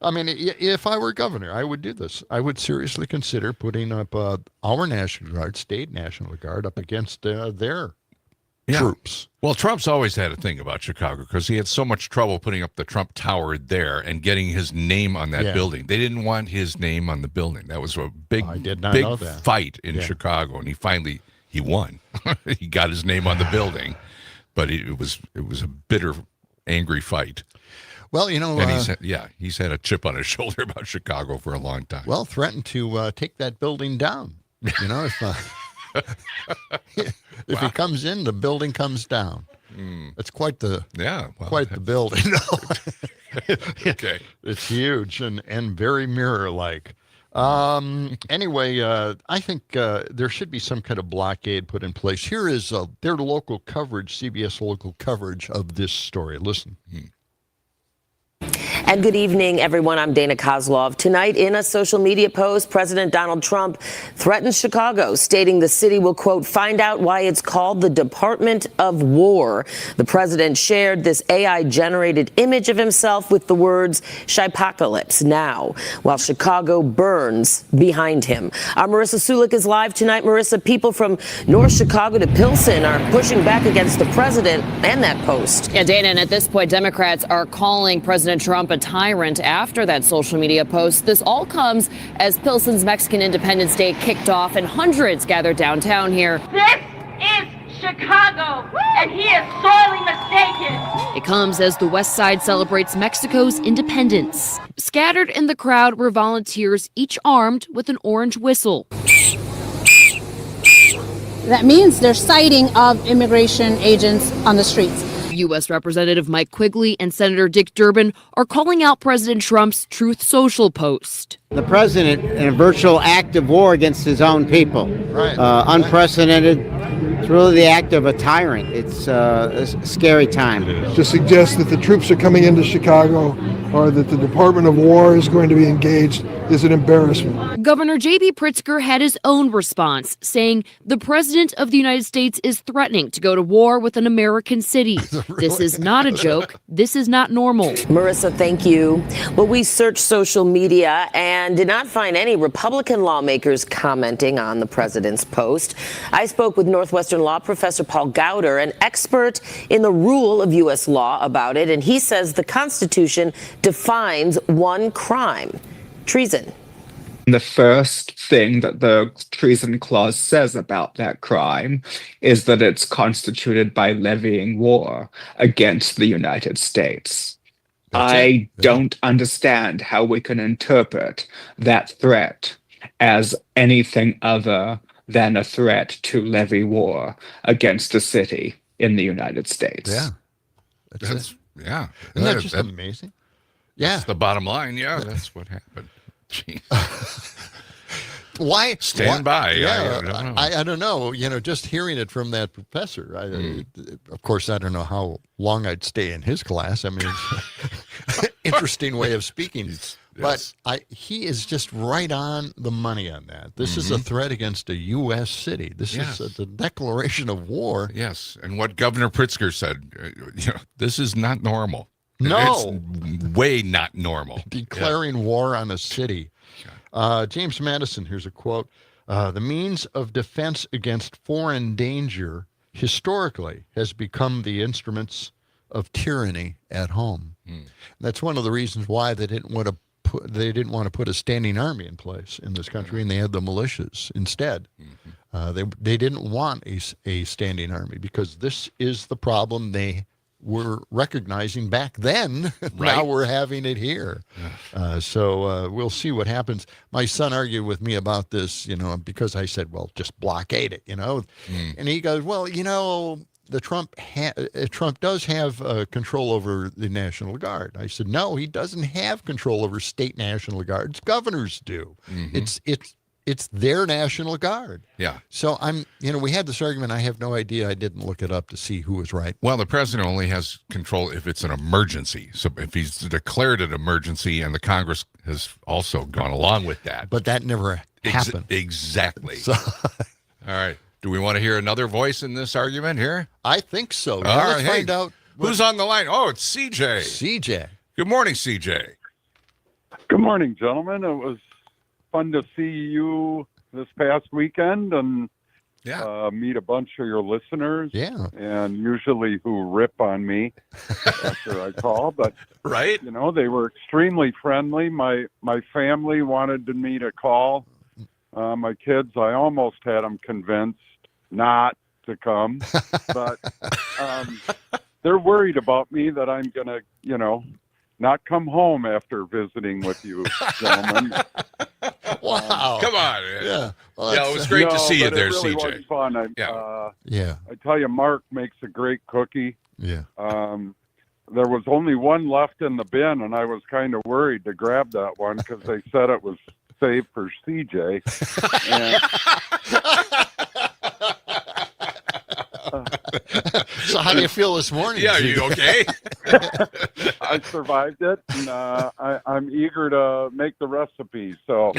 Speaker 2: I mean, if I were governor, I would do this. I would seriously consider putting up our National Guard, state National Guard, up against their troops.
Speaker 3: Well, Trump's always had a thing about Chicago because he had so much trouble putting up the Trump Tower there and getting his name on that building. They didn't want his name on the building. That was a big fight in Chicago, and he won. He got his name on the building. But it was a bitter, angry fight.
Speaker 2: Well,
Speaker 3: and he's had a chip on his shoulder about Chicago for a long time.
Speaker 2: Well, threatened to take that building down. If he comes in, the building comes down. It's quite the the building.
Speaker 3: Okay,
Speaker 2: it's huge and very mirror-like. Anyway, I think there should be some kind of blockade put in place. Here is their local coverage, CBS local coverage of this story. Listen.
Speaker 16: And good evening, everyone. I'm Dana Kozlov. Tonight, in a social media post, President Donald Trump threatens Chicago, stating the city will, quote, find out why it's called the Department of War. The president shared this AI-generated image of himself with the words, Shipocalypse now, while Chicago burns behind him. Our Marissa Sulik is live tonight. Marissa, people from North Chicago to Pilsen are pushing back against the president and that post.
Speaker 17: Yeah, Dana, and at this point, Democrats are calling President Trump a tyrant after that social media post. This all comes as Pilsen's Mexican Independence Day kicked off and hundreds gathered downtown here.
Speaker 18: This is Chicago, and he is sorely mistaken.
Speaker 17: It comes as the West Side celebrates Mexico's independence. Scattered in the crowd were volunteers, each armed with an orange whistle.
Speaker 19: That means they're sighting of immigration agents on the streets.
Speaker 17: U.S. Representative Mike Quigley and Senator Dick Durbin are calling out President Trump's Truth Social post.
Speaker 20: The president in a virtual act of war against his own people. Unprecedented. It's really the act of a tyrant. It's a scary time.
Speaker 21: To suggest that the troops are coming into Chicago or that the Department of War is going to be engaged is an embarrassment.
Speaker 17: Governor J.B. Pritzker had his own response, saying the president of the United States is threatening to go to war with an American city. This is not a joke. This is not normal.
Speaker 16: Marissa, thank you. Well, we searched social media and did not find any Republican lawmakers commenting on the president's post. I spoke with Northwestern law professor Paul Gowder, an expert in the rule of U.S. law, about it, and he says the Constitution defines one crime: treason.
Speaker 22: The first thing that the treason clause says about that crime is that it's constituted by levying war against the United States. I don't understand how we can interpret that threat as anything other than a threat to levy war against a city in the United States.
Speaker 2: Yeah.
Speaker 3: Isn't
Speaker 2: that just amazing? Yeah.
Speaker 3: That's the bottom line. Yeah, that's what happened. Jeez.
Speaker 2: Why?
Speaker 3: Stand by.
Speaker 2: Yeah,
Speaker 3: I
Speaker 2: don't know. Just hearing it from that professor. Of course, I don't know how long I'd stay in his class. I mean, it's interesting way of speaking. But he is just right on the money on that. This is a threat against a U.S. city. This is a declaration of war.
Speaker 3: Yes, and what Governor Pritzker said, this is not normal.
Speaker 2: No.
Speaker 3: It's way not normal.
Speaker 2: Declaring war on a city. James Madison, here's a quote. The means of defense against foreign danger historically has become the instruments of tyranny at home. That's one of the reasons why they didn't want to put a standing army in place in this country, and they had the militias instead. They didn't want a standing army because this is the problem they were recognizing back then. Now we're having it here. So we'll see what happens. My son argued with me about this, because I said, well, just blockade it, And he goes, well, the Trump does have control over the National Guard. I said, no, he doesn't have control over state National Guards. Governors do. It's their National Guard.
Speaker 3: Yeah.
Speaker 2: So we had this argument. I have no idea. I didn't look it up to see who was right.
Speaker 3: Well, the president only has control if it's an emergency. So if he's declared an emergency and the Congress has also gone along with that.
Speaker 2: But that never happened.
Speaker 3: Exactly.
Speaker 2: So,
Speaker 3: all right. Do we want to hear another voice in this argument here?
Speaker 2: I think so.
Speaker 3: All
Speaker 2: Let's
Speaker 3: right.
Speaker 2: find out.
Speaker 3: Who's on the line? Oh, it's CJ.
Speaker 2: CJ.
Speaker 3: Good morning, CJ.
Speaker 4: Good morning, gentlemen. It was fun to see you this past weekend and meet a bunch of your listeners.
Speaker 2: Yeah.
Speaker 4: And usually who rip on me after I call. But,
Speaker 3: right.
Speaker 4: They were extremely friendly. My family wanted me to call. My kids, I almost had them convinced not to come. But they're worried about me that I'm going to, not come home after visiting with you, gentlemen.
Speaker 2: Wow.
Speaker 3: Come on.
Speaker 2: Yeah.
Speaker 3: Well, it was great to see you there,
Speaker 4: it really
Speaker 3: CJ.
Speaker 4: was fun. I tell you, Mark makes a great cookie.
Speaker 2: Yeah.
Speaker 4: There was only one left in the bin, and I was kind of worried to grab that one because they said it was saved for CJ.
Speaker 2: So how do you feel this morning?
Speaker 3: Yeah, are you okay?
Speaker 4: I survived it, and I'm eager to make the recipe. So,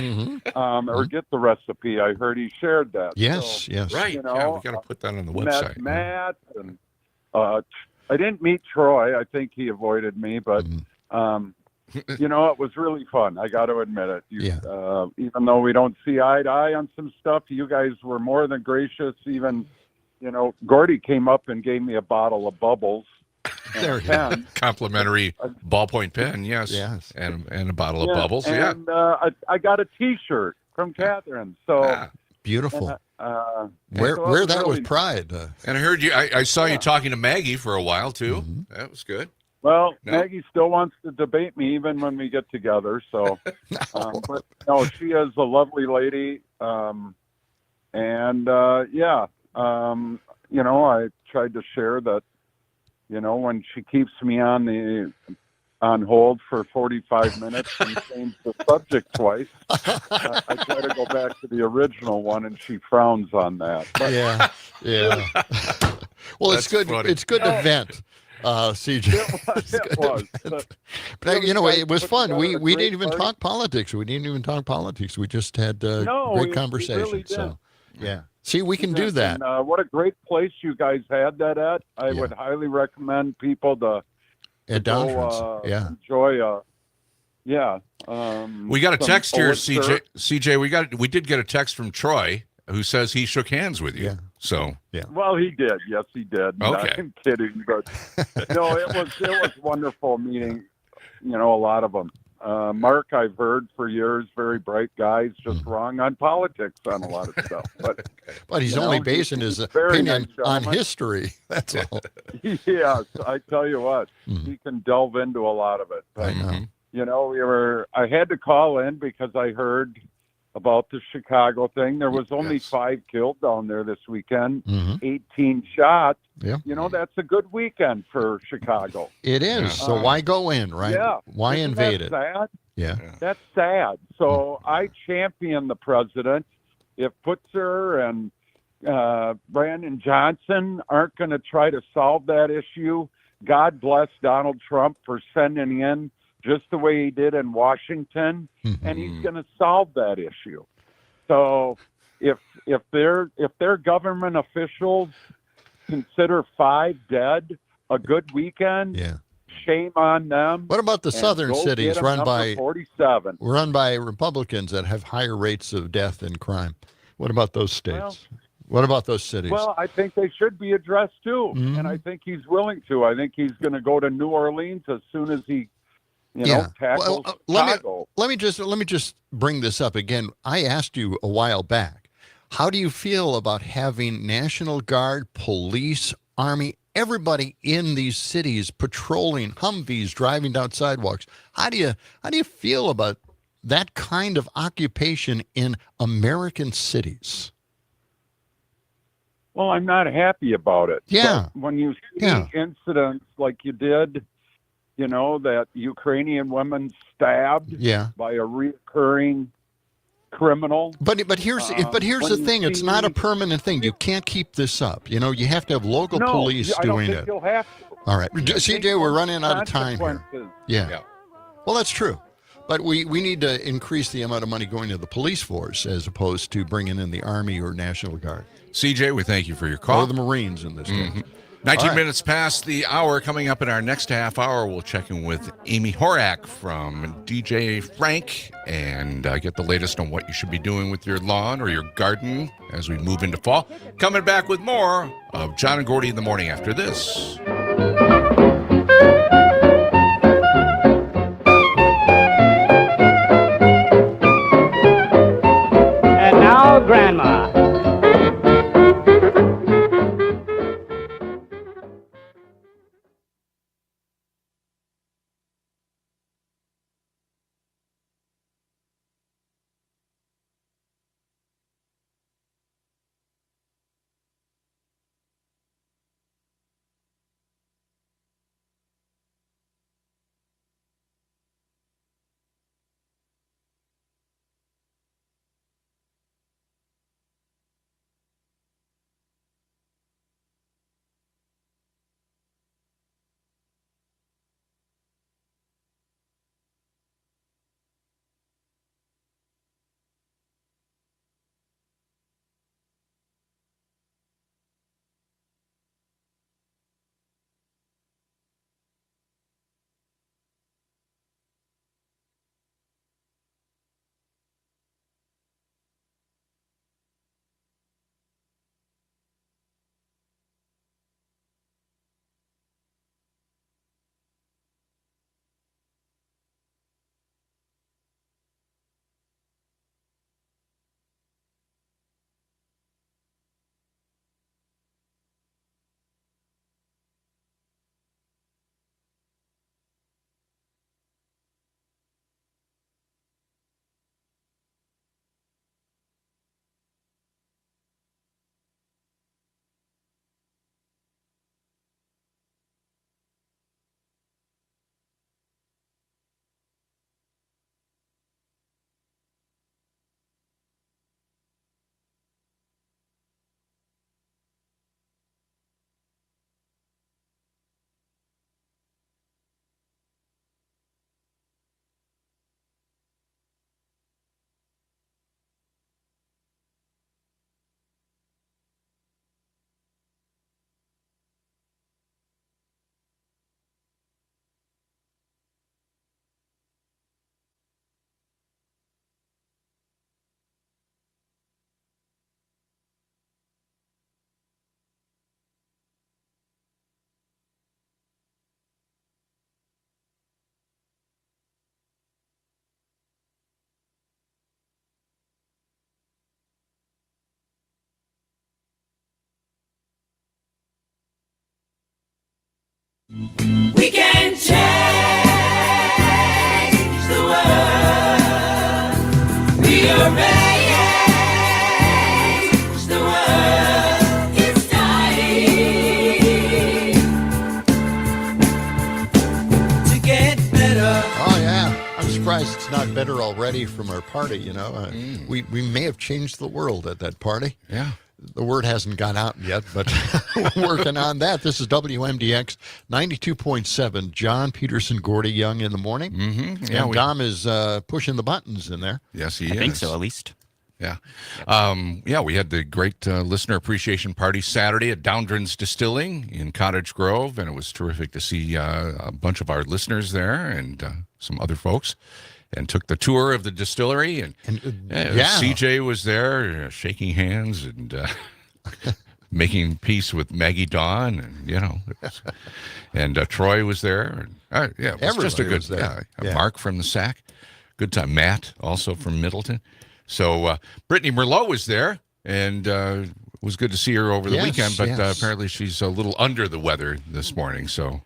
Speaker 4: or get the recipe. I heard he shared that.
Speaker 2: Yes, yes.
Speaker 3: Right. We got to put that on the website.
Speaker 4: Matt and I didn't meet Troy. I think he avoided me, but it was really fun. I got to admit it. Even though we don't see eye to eye on some stuff, you guys were more than gracious. Even Gordy came up and gave me a bottle of bubbles.
Speaker 2: There you go.
Speaker 3: Complimentary ballpoint pen, yes. And a bottle of bubbles,
Speaker 4: and I got a T-shirt from Catherine. So
Speaker 2: beautiful.
Speaker 4: Wear
Speaker 2: that with pride.
Speaker 3: And I heard you. I saw you talking to Maggie for a while too. That was good.
Speaker 4: Well, Maggie still wants to debate me even when we get together. So, but no, she is a lovely lady. I tried to share that. When she keeps me on hold for 45 minutes and change the subject twice, I try to go back to the original one, and she frowns on that. But,
Speaker 2: yeah. Well, it's good.
Speaker 3: Funny.
Speaker 2: It's good to vent, CJ.
Speaker 4: It was.
Speaker 2: But it was fun. We didn't even talk politics. We just had great conversation.
Speaker 4: We really did.
Speaker 2: So, yeah. See, we can do that.
Speaker 4: And, what a great place you guys had that at. I would highly recommend people to
Speaker 2: go,
Speaker 4: enjoy.
Speaker 3: We got a text here, CJ. We did get a text from Troy who says he shook hands with you.
Speaker 2: Yeah.
Speaker 3: So
Speaker 4: well, he did. Yes, he did.
Speaker 3: Okay.
Speaker 4: I'm kidding, but no, it was wonderful meeting. A lot of them. Mark, I've heard for years, very very bright guy. He's just wrong on politics on a lot of stuff. But
Speaker 2: he's
Speaker 4: you
Speaker 2: only
Speaker 4: know,
Speaker 2: basing his
Speaker 4: very
Speaker 2: opinion
Speaker 4: nice
Speaker 2: on
Speaker 4: gentleman.
Speaker 2: history. That's all.
Speaker 4: Yes, I tell you what, he can delve into a lot of it. But,
Speaker 2: I know.
Speaker 4: you know, I had to call in because I heard about the Chicago thing. There was only 5 killed down there this weekend, 18 shot.
Speaker 2: Yeah.
Speaker 4: You know, that's a good weekend for Chicago.
Speaker 2: It is. So why go in, right?
Speaker 4: Yeah.
Speaker 2: Why
Speaker 4: Isn't
Speaker 2: invade
Speaker 4: that
Speaker 2: it?
Speaker 4: sad?
Speaker 2: Yeah.
Speaker 4: That's sad. So I champion the president. If Putzer and Brandon Johnson aren't going to try to solve that issue, God bless Donald Trump for sending in just the way he did in Washington, and he's going to solve that issue. So if their government officials consider 5 dead a good weekend, shame on them.
Speaker 2: What about the
Speaker 4: and
Speaker 2: southern
Speaker 4: go
Speaker 2: cities
Speaker 4: get 'em
Speaker 2: run
Speaker 4: number
Speaker 2: by
Speaker 4: 47?
Speaker 2: run by Republicans that have higher rates of death and crime? What about those states? What about those cities?
Speaker 4: Well, I think they should be addressed too, and I think he's willing to. I think he's going to go to New Orleans as soon as he, tackles Chicago.
Speaker 2: Let me just bring this up again. I asked you a while back, how do you feel about having National Guard, police, Army, everybody in these cities patrolling Humvees, driving down sidewalks? How do you feel about that kind of occupation in American cities?
Speaker 4: Well, I'm not happy about it.
Speaker 2: Yeah.
Speaker 4: But when you see incidents like you did, you know, that Ukrainian woman stabbed by a recurring criminal.
Speaker 2: But here's the thing. It's not a permanent thing. You can't keep this up. You know, you have to have local police
Speaker 4: I don't
Speaker 2: doing
Speaker 4: think
Speaker 2: it.
Speaker 4: You'll have to.
Speaker 2: All right. CJ, we're running out of time here. Yeah. Well, that's true. But we need to increase the amount of money going to the police force as opposed to bringing in the Army or National Guard.
Speaker 3: CJ, we thank you for your call.
Speaker 2: Or the Marines in this case.
Speaker 3: 19 minutes past the hour. Coming up in our next half hour, we'll check in with Amy Horak from DJ Frank and get the latest on what you should be doing with your lawn or your garden as we move into fall. Coming back with more of John and Gordy in the morning after this.
Speaker 5: And now, Grandma.
Speaker 29: We can change the world. Rearrange the world. It's time to get better.
Speaker 2: Oh, yeah. I'm surprised it's not better already from our party, you know. We may have changed the world at that party.
Speaker 3: Yeah.
Speaker 2: The word hasn't gone out yet, but we're working on that. This is WMDX 92.7. John, Peterson, Gordy, Young in the morning.
Speaker 3: Mm-hmm. Yeah,
Speaker 2: and Dom is pushing the buttons in there.
Speaker 3: Yes, he is.
Speaker 6: I think so, at least.
Speaker 3: Yeah. We had the great listener appreciation party Saturday at Downdren's Distilling in Cottage Grove, and it was terrific to see a bunch of our listeners there and some other folks, and took the tour of the distillery. And CJ was there shaking hands and making peace with Maggie Dawn, and, you know, and Troy was there. And, it was just a good there. Mark from the SAC. Good time. Matt, also from Middleton. So Brittany Merlot was there, and it was good to see her over the weekend, but apparently she's a little under the weather this morning, so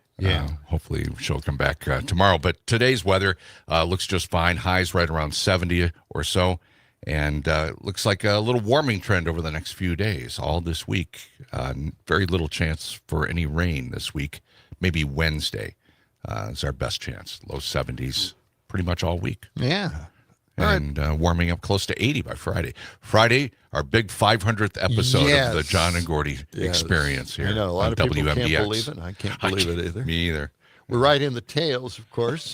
Speaker 3: hopefully she'll come back tomorrow. But today's weather looks just fine. Highs right around 70 or so, and looks like a little warming trend over the next few days, all this week. Very little chance for any rain this week. Maybe Wednesday is our best chance. Low 70s pretty much all week.
Speaker 2: Yeah.
Speaker 3: And warming up close to 80 by Friday. Friday, our big 500th episode of the John and Gordy experience here.
Speaker 2: I know, a lot of people
Speaker 3: WMDX.
Speaker 2: can't believe it. I can't believe it either.
Speaker 3: Me either.
Speaker 2: We're right in the tails, of course,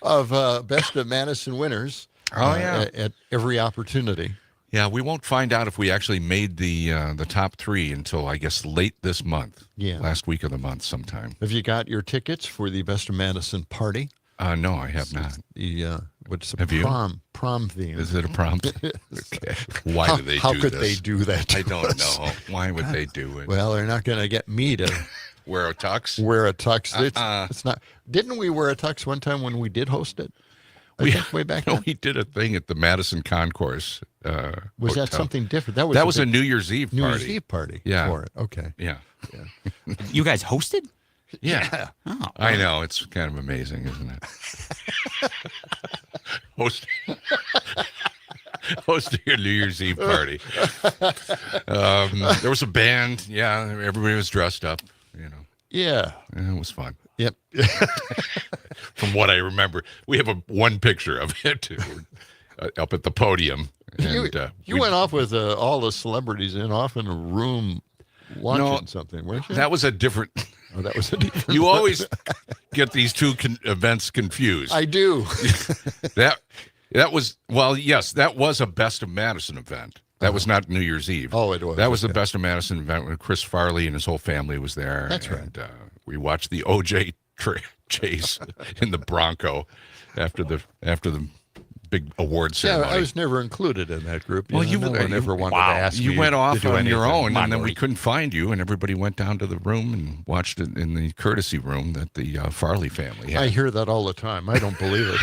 Speaker 2: of Best of Madison winners. At every opportunity.
Speaker 3: Yeah, we won't find out if we actually made the top three until, I guess, late this month.
Speaker 2: Yeah.
Speaker 3: Last week of the month sometime.
Speaker 2: Have you got your tickets for the Best of Madison party?
Speaker 3: No, I have not.
Speaker 2: What's the prom theme?
Speaker 3: Is it a prom? Okay. Why do they do this?
Speaker 2: How could they do that?
Speaker 3: I don't know. Why would they do it?
Speaker 2: Well, they're not going to get me to
Speaker 3: wear a tux.
Speaker 2: Wear a tux. It's not. Didn't we wear a tux one time when we did host it? I think way back then.
Speaker 3: We did a thing at the Madison Concourse.
Speaker 2: Was
Speaker 3: hotel.
Speaker 2: that something different?
Speaker 3: That was a New Year's Eve party.
Speaker 2: New Year's Eve party.
Speaker 3: Yeah.
Speaker 2: For it. Okay.
Speaker 3: Yeah.
Speaker 6: You guys hosted?
Speaker 3: Yeah.
Speaker 6: Oh,
Speaker 3: I know. It's kind of amazing, isn't it? Hosting a New Year's Eve party. There was a band. Yeah. Everybody was dressed up, you know.
Speaker 2: Yeah.
Speaker 3: It was fun.
Speaker 2: Yep.
Speaker 3: From what I remember, we have one picture of it up at the podium. And,
Speaker 2: you went off with all the celebrities off in a room watching something, weren't you?
Speaker 3: That was a different.
Speaker 2: Oh, that was a different.
Speaker 3: You always get these two events confused.
Speaker 2: I do.
Speaker 3: That was yes, that was a Best of Madison event. That was not New Year's Eve.
Speaker 2: Oh, it was.
Speaker 3: That was the Best of Madison event when Chris Farley and his whole family was there.
Speaker 2: That's right.
Speaker 3: We watched the OJ chase in the Bronco after the big award ceremony.
Speaker 2: Yeah, I was never included in that group.
Speaker 3: Well,
Speaker 2: no one ever wanted to ask me.
Speaker 3: You went off on your own, and then we
Speaker 2: Gordy.
Speaker 3: couldn't find you, and everybody went down to the room and watched it in the courtesy room that the Farley family had.
Speaker 2: I hear that all the time. I don't believe it.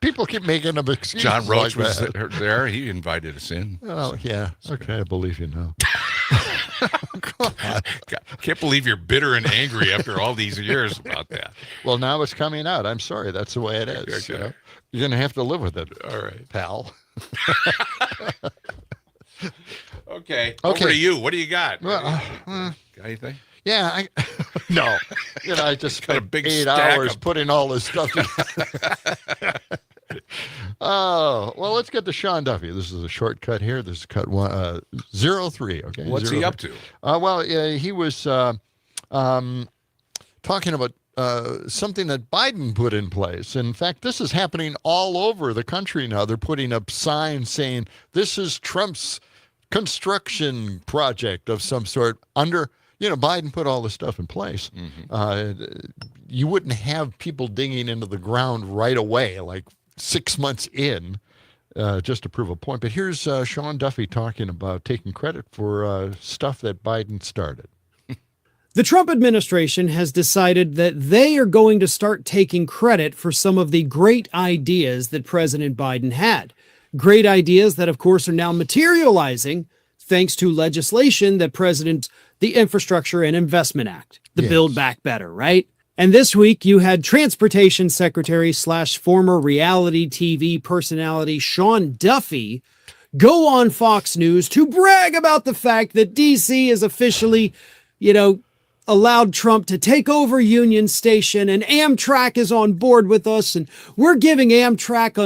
Speaker 2: People keep making up excuses.
Speaker 3: John Roach
Speaker 2: like
Speaker 3: was
Speaker 2: that.
Speaker 3: there. He invited us in.
Speaker 2: Oh, yeah. Okay, I believe you now.
Speaker 3: God, can't believe you're bitter and angry after all these years about that.
Speaker 2: Well, now it's coming out. I'm sorry. That's the way it is.
Speaker 3: Okay.
Speaker 2: You know? You're going to have to live with it.
Speaker 3: All right,
Speaker 2: pal.
Speaker 3: Okay. Over to you. What do you got?
Speaker 2: Well,
Speaker 3: got anything?
Speaker 2: Yeah. No. I just
Speaker 3: got a
Speaker 2: spent
Speaker 3: big
Speaker 2: 8
Speaker 3: stack
Speaker 2: hours
Speaker 3: of-
Speaker 2: putting all this stuff together. Oh, well, let's get to Sean Duffy. This is a shortcut here. This is cut 03. Okay.
Speaker 3: What's he up to?
Speaker 2: He was talking about something that Biden put in place. In fact, this is happening all over the country now. They're putting up signs saying this is Trump's construction project of some sort under, Biden put all this stuff in place.
Speaker 3: Mm-hmm.
Speaker 2: You wouldn't have people digging into the ground right away, like 6 months in, just to prove a point. But here's Sean Duffy talking about taking credit for stuff that Biden started.
Speaker 7: The Trump administration has decided that they are going to start taking credit for some of the great ideas that President Biden had. Great ideas that, of course, are now materializing thanks to legislation that the Infrastructure and Investment Act. the Build Back Better, right? And this week you had Transportation Secretary / former reality TV personality Sean Duffy go on Fox News to brag about the fact that D.C. is officially, allowed Trump to take over Union Station, and Amtrak is on board with us, and we're giving Amtrak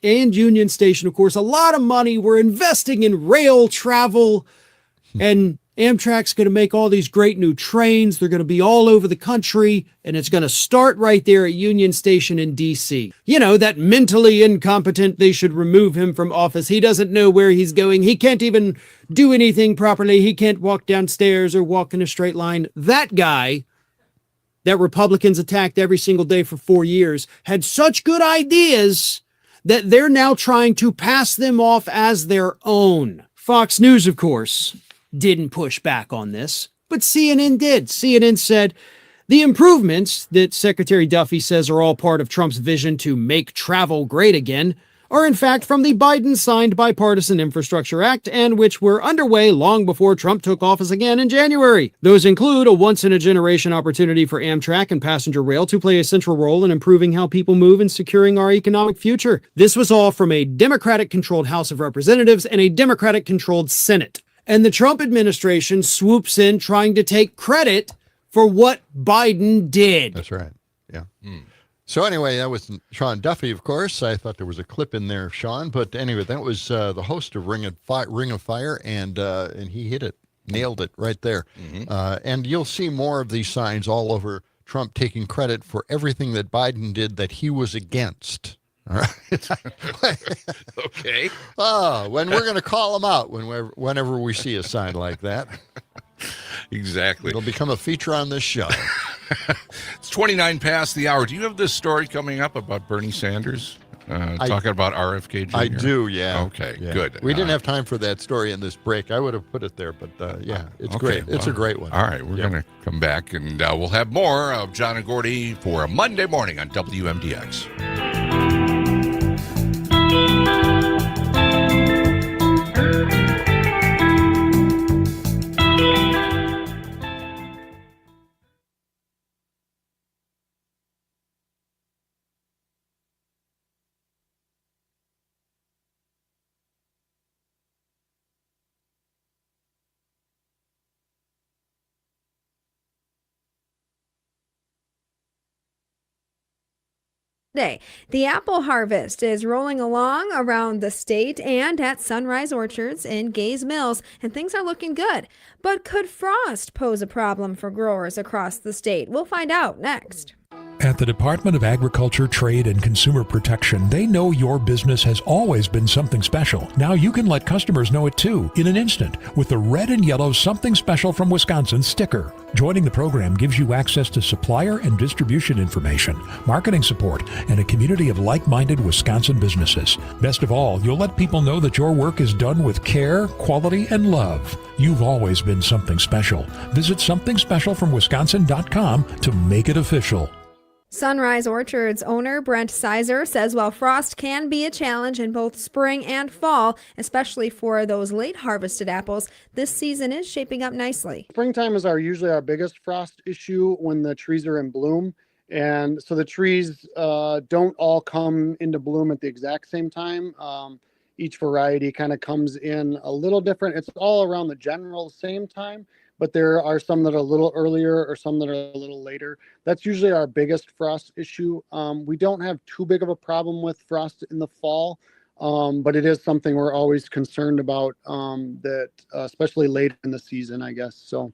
Speaker 7: and Union Station, of course, a lot of money. We're investing in rail travel, and Amtrak's going to make all these great new trains. They're going to be all over the country, and it's going to start right there at Union Station in D.C. That mentally incompetent, they should remove him from office. He doesn't know where he's going. He can't even do anything properly. He can't walk downstairs or walk in a straight line. That guy that Republicans attacked every single day for 4 years had such good ideas that they're now trying to pass them off as their own. Fox News, of course, didn't push back on this, but CNN did. CNN said the improvements that Secretary Duffy says are all part of Trump's vision to make travel great again are in fact from the Biden-signed Bipartisan Infrastructure Act, and which were underway long before Trump took office again in January. Those include a once-in-a-generation opportunity for Amtrak and passenger rail to play a central role in improving how people move and securing our economic future. This was all from a Democratic-controlled House of Representatives and a Democratic-controlled Senate. And the Trump administration swoops in trying to take credit for what Biden did.
Speaker 2: That's right. Yeah. So anyway, that was Sean Duffy, of course. I thought there was a clip in there, Sean. But anyway, that was the host of Ring of Fire, and he hit it, nailed it right there. And you'll see more of these signs all over Trump taking credit for everything that Biden did that he was against. All right.
Speaker 3: Okay.
Speaker 2: When we're going to call them out whenever we see a sign like that.
Speaker 3: Exactly.
Speaker 2: It'll become a feature on this show.
Speaker 3: It's 29 past the hour. Do you have this story coming up about Bernie Sanders? Talking about RFK Jr.?
Speaker 2: I do, yeah.
Speaker 3: Okay,
Speaker 2: yeah.
Speaker 3: good.
Speaker 2: We didn't have time for that story in this break. I would have put it there, but it's great. It's a great one.
Speaker 3: All right, we're going to come back, and we'll have more of John and Gordy for a Monday morning on WMDX.
Speaker 8: Day. The apple harvest is rolling along around the state and at Sunrise Orchards in Gays Mills, and things are looking good. But could frost pose a problem for growers across the state? We'll find out next.
Speaker 9: At the Department of Agriculture, Trade, and Consumer Protection, they know your business has always been something special. Now you can let customers know it too, in an instant, with the red and yellow Something Special from Wisconsin sticker. Joining the program gives you access to supplier and distribution information, marketing support, and a community of like-minded Wisconsin businesses. Best of all, you'll let people know that your work is done with care, quality, and love. You've always been something special. Visit somethingspecialfromwisconsin.com to make it official.
Speaker 8: Sunrise Orchards owner Brent Sizer says while frost can be a challenge in both spring and fall, especially for those late harvested apples, this season is shaping up nicely.
Speaker 10: Springtime is usually our biggest frost issue when the trees are in bloom. And so the trees don't all come into bloom at the exact same time. Each variety kind of comes in a little different. It's all around the general same time, but there are some that are a little earlier or some that are a little later. That's usually our biggest frost issue. We don't have too big of a problem with frost in the fall, but it is something we're always concerned about, that especially late in the season, I guess. So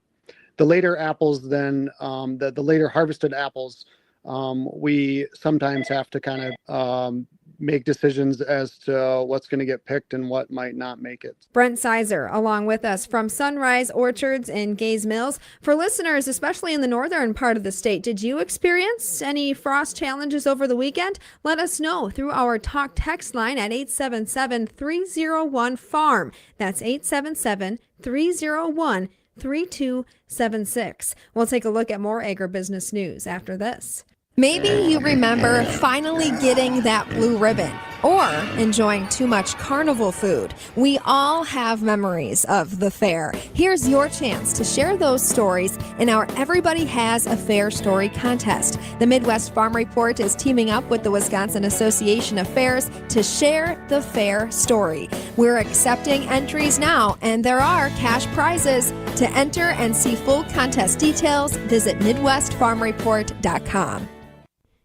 Speaker 10: the later apples then, the later harvested apples, we sometimes have to kind of make decisions as to what's going to get picked and what might not make it.
Speaker 8: Brent Sizer, along with us from Sunrise Orchards in Gays Mills. For listeners, especially in the northern part of the state, did you experience any frost challenges over the weekend? Let us know through our talk text line at 877-301-FARM. That's 877-301-3276. We'll take a look at more agribusiness news after this. Maybe you remember finally getting that blue ribbon. or enjoying too much carnival food. We all have memories of the fair. Here's your chance to share those stories in our Everybody Has a Fair Story contest. The Midwest Farm Report is teaming up with the Wisconsin Association of Fairs to share the fair story. We're accepting entries now, and there are cash prizes. To enter and see full contest details, visit MidwestFarmReport.com.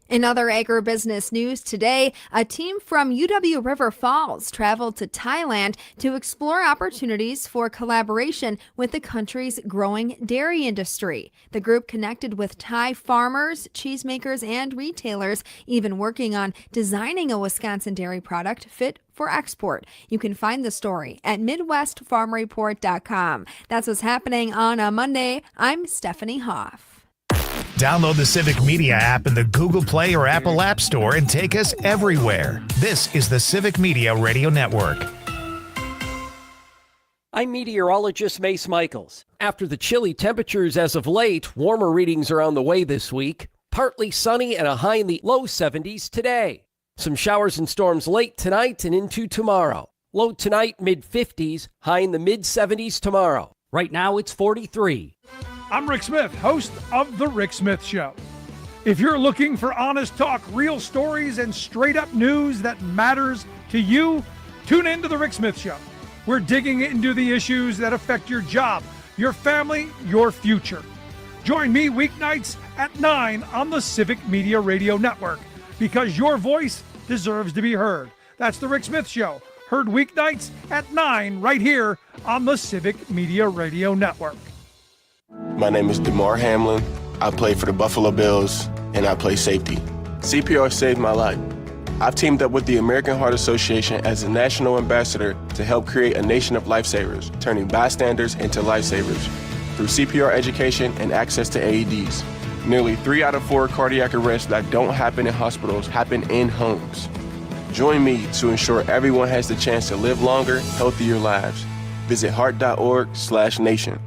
Speaker 8: In other agribusiness news today, a team from UW River Falls traveled to Thailand to explore opportunities for collaboration with the country's growing dairy industry. The group connected with Thai farmers, cheesemakers, and retailers, even working on designing a Wisconsin dairy product fit for export. You can find the story at MidwestFarmReport.com. That's what's happening on a Monday. I'm Stephanie Hoff.
Speaker 11: Download the Civic Media app in the Google Play or Apple App Store and take us everywhere. This is the Civic Media Radio Network.
Speaker 12: I'm meteorologist Mace Michaels. After the chilly temperatures as of late, warmer readings are on the way this week. Partly sunny and a high in the low 70s today. Some showers and storms late tonight and into tomorrow. Low tonight, mid-50s, high in the mid-70s tomorrow. Right now, it's 43.
Speaker 13: I'm Rick Smith, host of The Rick Smith Show. If you're looking for honest talk, real stories, and straight-up news that matters to you, tune in to The Rick Smith Show. We're digging into the issues that affect your job, your family, your future. Join me weeknights at 9 on the Civic Media Radio Network, because your voice deserves to be heard. That's The Rick Smith Show, heard weeknights at 9 right here on the Civic Media Radio Network.
Speaker 14: My name is DeMar Hamlin. I play for the Buffalo Bills, and I play safety. CPR saved my life. I've teamed up with the American Heart Association as a national ambassador to help create a nation of lifesavers, turning bystanders into lifesavers through CPR education and access to AEDs. Nearly 3 out of 4 cardiac arrests that don't happen in hospitals happen in homes. Join me to ensure everyone has the chance to live longer, healthier lives. Visit heart.org/nation.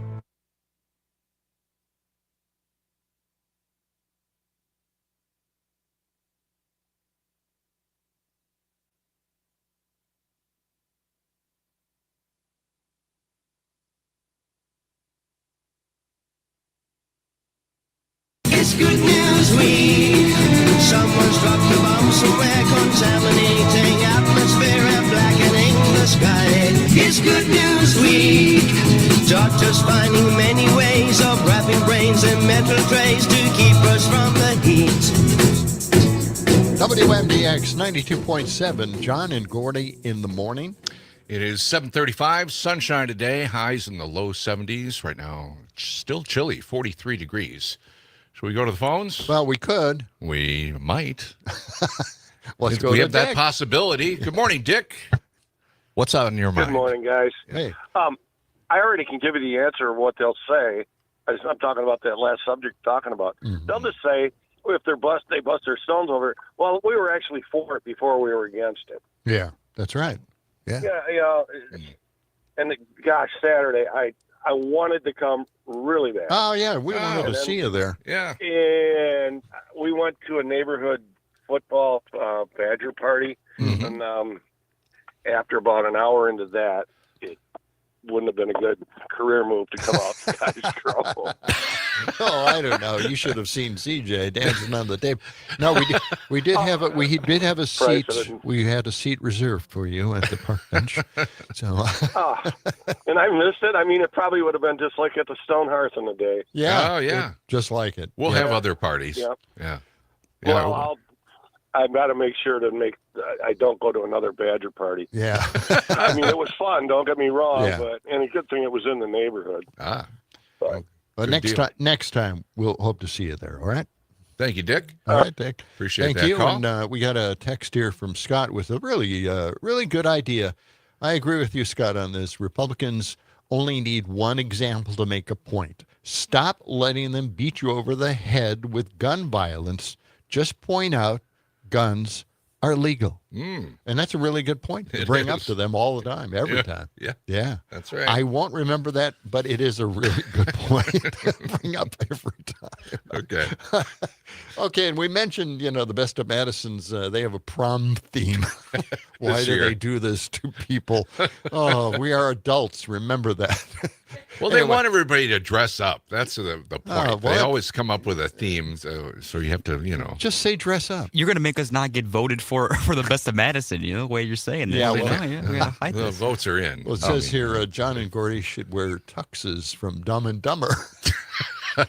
Speaker 23: It's good news week. Someone's dropped a bomb somewhere, contaminating atmosphere and blackening the sky. It's good news week. Doctors finding many ways of wrapping brains in metal trays to keep us from the heat.
Speaker 2: WMDX 92.7, John and Gordy in the morning.
Speaker 3: It is 7:35, sunshine today, highs in the low 70s. Right now, still chilly, 43 degrees. Should we go to the phones?
Speaker 2: Well, we could.
Speaker 3: We might.
Speaker 2: Let's go
Speaker 3: we
Speaker 2: to
Speaker 3: have that
Speaker 2: Dick.
Speaker 3: possibility. Good morning, Dick. What's on your mind?
Speaker 24: Good morning, guys.
Speaker 2: Hey.
Speaker 24: I already can give you the answer of what they'll say. I'm talking about that last subject you're talking about.
Speaker 2: Mm-hmm.
Speaker 24: They'll just say, if they bust their stones over it. Well, we were actually for it before we were against it.
Speaker 2: Yeah, that's right. Yeah.
Speaker 24: Yeah, and gosh, Saturday, I wanted to come really bad.
Speaker 2: Oh, yeah, we wanted to see you there.
Speaker 3: Yeah.
Speaker 24: And we went to a neighborhood football Badger party,
Speaker 2: Mm-hmm.
Speaker 24: and after about an hour into that, it wouldn't have been a good career move to come out the guy's trouble.
Speaker 2: Oh, I don't know. You should have seen CJ dancing on the table. No, we did have a seat. We had a seat reserved for you at the park bench. So.
Speaker 24: And I missed it. I mean, it probably would have been just like at the Stone Hearth in the day.
Speaker 2: Yeah.
Speaker 3: Oh, yeah.
Speaker 2: Just like it.
Speaker 3: We'll have other parties.
Speaker 24: Yep.
Speaker 3: Yeah.
Speaker 24: Well, I've got to make sure to I don't go to another Badger party.
Speaker 2: Yeah.
Speaker 24: I mean, it was fun. Don't get me wrong,
Speaker 2: Yeah.
Speaker 24: and a good thing it was in the neighborhood.
Speaker 2: But next time we'll hope to see you there. All right.
Speaker 3: Thank you, Dick.
Speaker 2: All right, Dick.
Speaker 3: Appreciate
Speaker 2: Thank
Speaker 3: that
Speaker 2: you.
Speaker 3: call.
Speaker 2: And we got a text here from Scott with a really good idea. I agree with you, Scott, on this. Republicans only need one example to make a point. Stop letting them beat you over the head with gun violence. Just point out guns are legal.
Speaker 3: Mm.
Speaker 2: And that's a really good point to bring up to them all the time, every time.
Speaker 3: Yeah.
Speaker 2: Yeah.
Speaker 3: That's right.
Speaker 2: I won't remember that, but it is a really good point to bring up every time.
Speaker 3: Okay.
Speaker 2: Okay, and we mentioned, the Best of Madison's, they have a prom theme. Why
Speaker 3: This
Speaker 2: do
Speaker 3: year.
Speaker 2: they do this to people? Oh, we are adults. Remember that.
Speaker 3: Well, they
Speaker 2: Anyway.
Speaker 3: want everybody to dress up. That's the point.
Speaker 2: what?
Speaker 3: They always come up with a theme, so you have to,
Speaker 2: Just say dress up.
Speaker 6: You're going to make us not get voted for the Best of Madison, the way you're saying this.
Speaker 2: Yeah,
Speaker 6: We
Speaker 2: well,
Speaker 6: got to fight
Speaker 3: the
Speaker 6: this.
Speaker 3: votes are in.
Speaker 2: Well, it says here, John and Gordy should wear tuxes from Dumb and Dumber.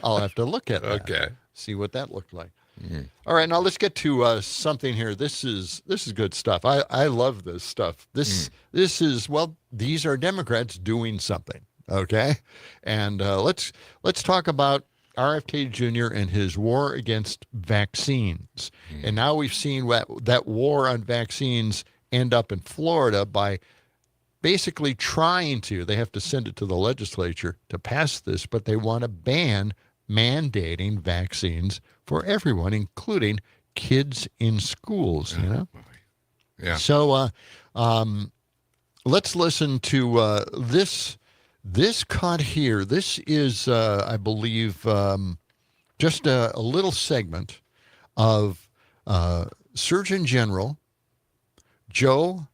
Speaker 2: I'll have to look at that.
Speaker 3: Okay.
Speaker 2: See what that looked like.
Speaker 3: Mhm.
Speaker 2: All right, now let's get to something here. This is good stuff. I love this stuff. This is, well, these are Democrats doing something. Okay, and let's talk about RFK Jr. and his war against vaccines. And now we've seen that war on vaccines end up in Florida by basically trying to. They have to send it to the legislature to pass this, but they want to ban mandating vaccines for everyone, including kids in schools.
Speaker 3: Yeah.
Speaker 2: So let's listen to this cut here. This is, I believe, just a little segment of Surgeon General Joe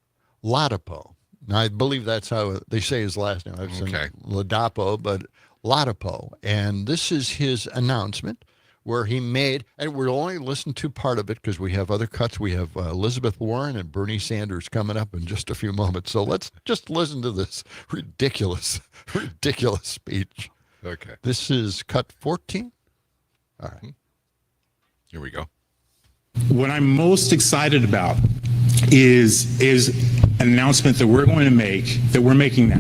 Speaker 2: Ladapo. Now, I believe that's how they say his last name. I've said Ladapo, but Ladapo. And this is his announcement where he made, and we'll only listen to part of it because we have other cuts. We have Elizabeth Warren and Bernie Sanders coming up in just a few moments. So let's just listen to this ridiculous speech.
Speaker 3: Okay.
Speaker 2: This is cut 14. All right.
Speaker 3: Here we go.
Speaker 1: What I'm most excited about is an announcement that we're making now,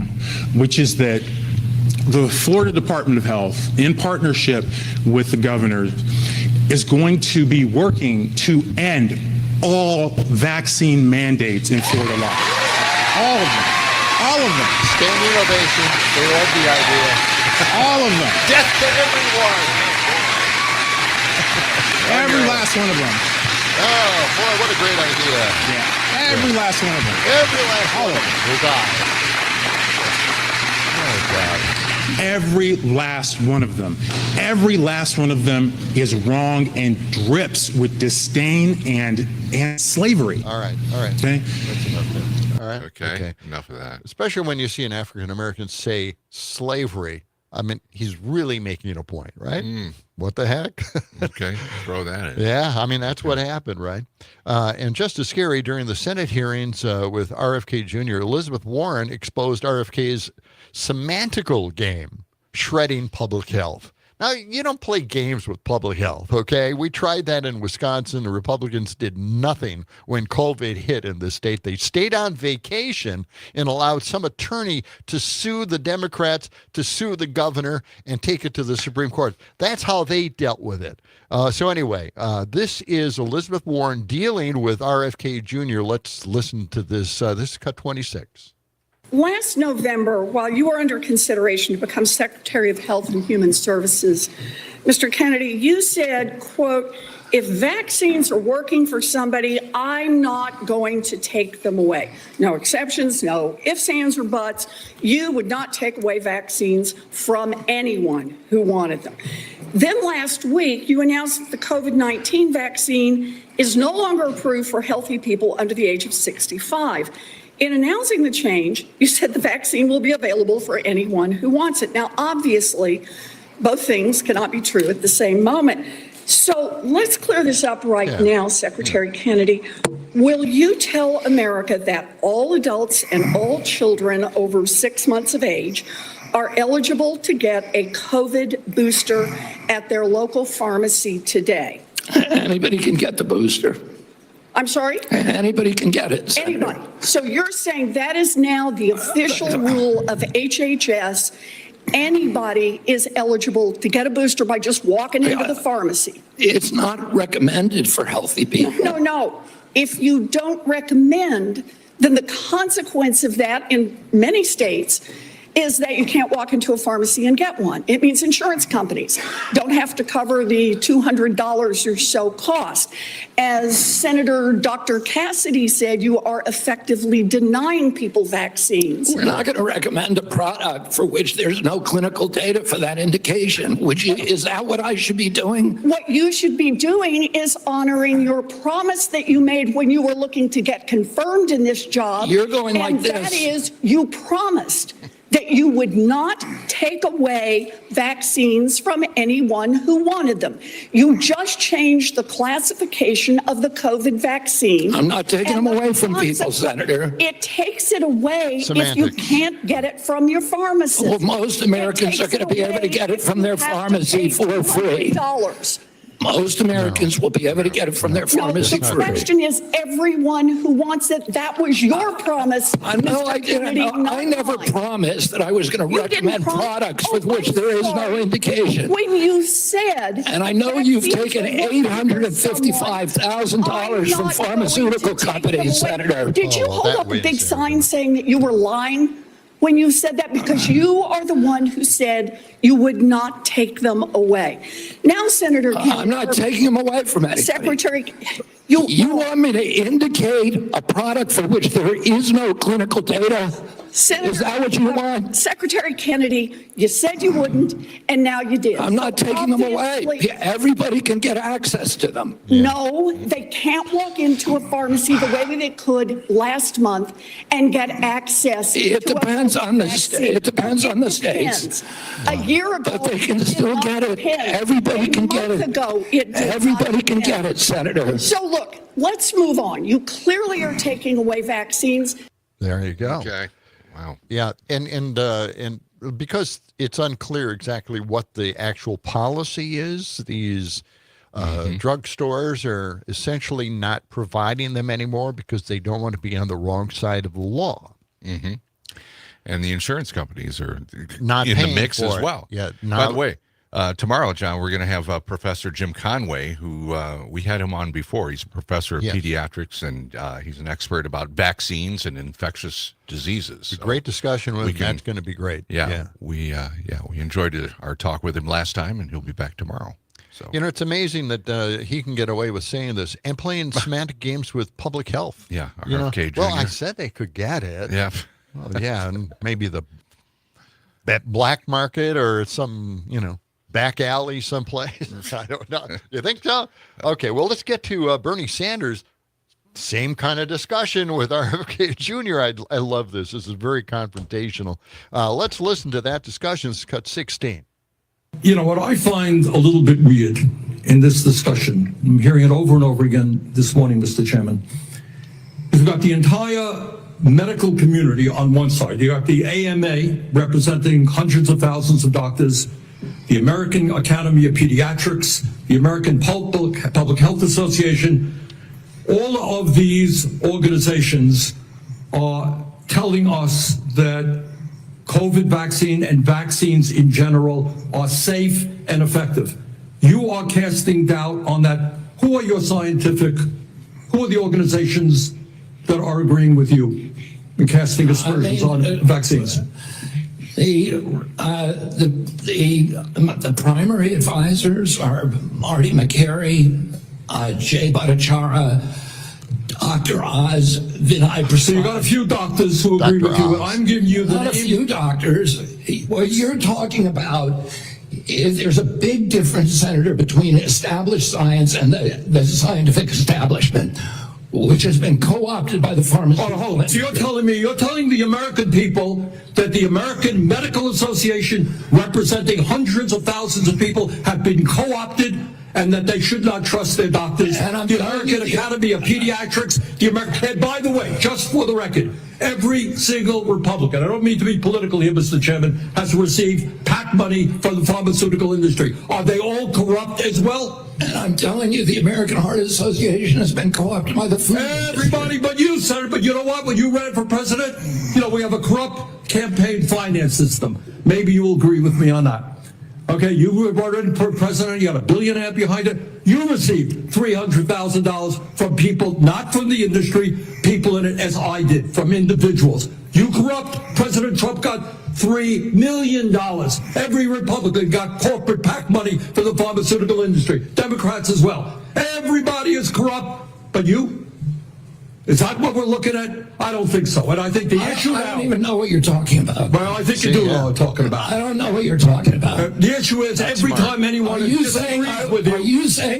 Speaker 1: which is that the Florida Department of Health, in partnership with the governor, is going to be working to end all vaccine mandates in Florida law. All of them. All of them.
Speaker 2: Standing ovation. They love the idea.
Speaker 1: All of them.
Speaker 2: Death to everyone.
Speaker 1: Every last one of them.
Speaker 2: Oh, boy, what a great idea.
Speaker 1: Yeah. Every last one of them.
Speaker 2: Every last
Speaker 1: All
Speaker 2: one
Speaker 1: of them.
Speaker 2: will die. Oh, God.
Speaker 1: Every last one of them. Every last one of them is wrong and drips with disdain and slavery.
Speaker 2: All right.
Speaker 1: Okay?
Speaker 2: That's enough there. All right.
Speaker 3: Okay. Enough of that.
Speaker 2: Especially when you see an African American say slavery. I mean, he's really making a point, right? What the heck?
Speaker 3: Okay. Throw that in.
Speaker 2: Yeah, I mean, that's what happened, right? And just as scary, during the Senate hearings with RFK Jr., Elizabeth Warren exposed RFK's semantical game, shredding public health. Now, you don't play games with public health, okay? We tried that in Wisconsin. The Republicans did nothing when COVID hit in the state. They stayed on vacation and allowed some attorney to sue the Democrats, to sue the governor, and take it to the Supreme Court. That's how they dealt with it. So anyway, this is Elizabeth Warren dealing with RFK Jr. Let's listen to this. This is cut 26.
Speaker 15: Last November, while you were under consideration to become Secretary of Health and Human Services, Mr. Kennedy, you said, quote, if vaccines are working for somebody, I'm not going to take them away. No exceptions, no ifs, ands, or buts. You would not take away vaccines from anyone who wanted them. Then last week, you announced that the COVID-19 vaccine is no longer approved for healthy people under the age of 65. In announcing the change, you said the vaccine will be available for anyone who wants it. Now, obviously, both things cannot be true at the same moment. So let's clear this up right now, Secretary Kennedy. Will you tell America that all adults and all children over 6 months of age are eligible to get a COVID booster at their local pharmacy today?
Speaker 18: Anybody can get the booster.
Speaker 15: I'm sorry?
Speaker 18: Anybody can get it.
Speaker 15: Anybody. So you're saying that is now the official rule of HHS. Anybody is eligible to get a booster by just walking into the pharmacy.
Speaker 18: It's not recommended for healthy people.
Speaker 15: No. If you don't recommend, then the consequence of that in many states is that you can't walk into a pharmacy and get one. It means insurance companies don't have to cover the $200 or so cost. As Senator Dr. Cassidy said, you are effectively denying people vaccines.
Speaker 18: We're not going to recommend a product for which there's no clinical data for that indication. Is that what I should be doing?
Speaker 15: What you should be doing is honoring your promise that you made when you were looking to get confirmed in this job.
Speaker 18: You're going like
Speaker 15: and
Speaker 18: this.
Speaker 15: That is, you promised that you would not take away vaccines from anyone who wanted them. You just changed the classification of the COVID vaccine.
Speaker 18: I'm not taking them away from people, Senator.
Speaker 15: It takes it away if you
Speaker 2: Semantics.
Speaker 15: can't get it from your pharmacist.
Speaker 18: Well, most Americans are going to be able to get it from their pharmacy for free.
Speaker 15: $200.
Speaker 18: Most Americans will be able to get it from their pharmacy
Speaker 15: The
Speaker 18: for free.
Speaker 15: question is, everyone who wants it, that was your promise.
Speaker 18: I know
Speaker 15: Mr.
Speaker 18: I didn't.
Speaker 15: Kennedy,
Speaker 18: I never
Speaker 15: not mine.
Speaker 18: promised that I was going to
Speaker 15: You didn't
Speaker 18: recommend
Speaker 15: promise-
Speaker 18: products
Speaker 15: Oh,
Speaker 18: with which
Speaker 15: I'm
Speaker 18: there is no
Speaker 15: sorry.
Speaker 18: indication.
Speaker 15: When you said.
Speaker 18: And I know you've
Speaker 15: vaccines
Speaker 18: taken
Speaker 15: were working for
Speaker 18: $855,000 from
Speaker 15: I'm not
Speaker 18: pharmaceutical
Speaker 15: going to take
Speaker 18: companies,
Speaker 15: them away.
Speaker 18: Senator.
Speaker 15: Did you
Speaker 2: Oh,
Speaker 15: hold
Speaker 2: that
Speaker 15: up a
Speaker 2: wins,
Speaker 15: big
Speaker 2: Senator.
Speaker 15: sign saying that you were lying when you said that? Because you are the one who said you would not take them away. Now, Senator Kennedy.
Speaker 18: I'm not taking them away from anybody.
Speaker 15: Secretary,
Speaker 18: You want me to indicate a product for which there is no clinical data?
Speaker 15: Senator,
Speaker 18: Is that what you want?
Speaker 15: Secretary Kennedy, you said you wouldn't, and now you did.
Speaker 18: I'm not taking them away.
Speaker 15: Obviously-
Speaker 18: Everybody can get access to them.
Speaker 15: No, they can't walk into a pharmacy the way that they could last month and get access.
Speaker 18: It
Speaker 15: to a
Speaker 18: depends on the
Speaker 15: vaccine.
Speaker 18: state. It depends on the
Speaker 15: It
Speaker 18: states.
Speaker 15: depends. A year ago,
Speaker 18: But they can
Speaker 15: it did
Speaker 18: still
Speaker 15: not
Speaker 18: get it.
Speaker 15: depend.
Speaker 18: Everybody can get
Speaker 15: A month
Speaker 18: it.
Speaker 15: ago, it did
Speaker 18: Everybody
Speaker 15: not
Speaker 18: can
Speaker 15: depend.
Speaker 18: get it, Senator.
Speaker 15: So look, let's move on. You clearly are taking away vaccines.
Speaker 2: There you go.
Speaker 3: Okay. Wow.
Speaker 2: Yeah, and because it's unclear exactly what the actual policy is, these drugstores are essentially not providing them anymore because they don't want to be on the wrong side of the law.
Speaker 3: Mm-hmm. And the insurance companies are
Speaker 2: Not
Speaker 3: in the
Speaker 2: paying
Speaker 3: mix
Speaker 2: for
Speaker 3: as
Speaker 2: it.
Speaker 3: well.
Speaker 2: Yeah,
Speaker 3: By the way, tomorrow, John, we're going to have Professor Jim Conway, who we had him on before. He's a professor of
Speaker 2: Yes.
Speaker 3: pediatrics, and he's an expert about vaccines and infectious diseases.
Speaker 2: A great discussion with
Speaker 3: we
Speaker 2: him.
Speaker 3: can-
Speaker 2: That's going to be great.
Speaker 3: We enjoyed our talk with him last time, and he'll be back tomorrow. So
Speaker 2: You know, it's amazing that he can get away with saying this and playing semantic games with public health.
Speaker 3: yeah,
Speaker 2: You know,
Speaker 3: RFK Jr.
Speaker 2: well, I said they could get it.
Speaker 3: yeah.
Speaker 2: Well, yeah, and maybe the black market or some, back alley someplace. I don't know. You think so? Okay, well, let's get to Bernie Sanders. Same kind of discussion with RFK Jr. I love this. This is very confrontational. Let's listen to that discussion. It's cut 16.
Speaker 16: You know, what I find a little bit weird in this discussion, I'm hearing it over and over again this morning, Mr. Chairman, is we've got the entire medical community on one side. You got the AMA representing hundreds of thousands of doctors, the American Academy of Pediatrics, the American Public Health Association. All of these organizations are telling us that COVID vaccine and vaccines in general are safe and effective. You are casting doubt on that. Who are who are the organizations that are agreeing with you and casting aspersions on vaccines?
Speaker 18: The primary advisors are Marty McCary, Jay Bhattacharya, Dr. Oz, Vinay Prasad.
Speaker 16: So you got a few doctors who agree with you, and I'm giving you the
Speaker 18: Not a few doctors. What you're talking about is there's a big difference, Senator, between established science and the scientific establishment, which has been co-opted by the pharmaceutical
Speaker 16: hold on. So you're telling the American people that the American Medical Association, representing hundreds of thousands of people, have been co-opted and that they should not trust their doctors.
Speaker 18: And
Speaker 16: the American Academy of Pediatrics, and by the way, just for the record, every single Republican, I don't mean to be political here, Mr. Chairman, has received PAC money from the pharmaceutical industry. Are they all corrupt as well?
Speaker 18: And I'm telling you, the American Heart Association has been co-opted by the food
Speaker 16: Everybody but you, Senator. But you know what? When you ran for president, we have a corrupt campaign finance system. Maybe you will agree with me on that. Okay, you were running for president, you got $1.5 billion behind it. You received $300,000 from people, not from the industry, people in it, as I did, from individuals. You corrupt. President Trump got $3 million. Every Republican got corporate PAC money for the pharmaceutical industry. Democrats as well. Everybody is corrupt, but you? Is that what we're looking at? I don't think so. And I think the issue
Speaker 18: I don't even know what you're talking about.
Speaker 16: Well, I think you do know what I'm talking about.
Speaker 18: I don't know what you're talking about.
Speaker 16: The issue is every time anyone
Speaker 18: are you saying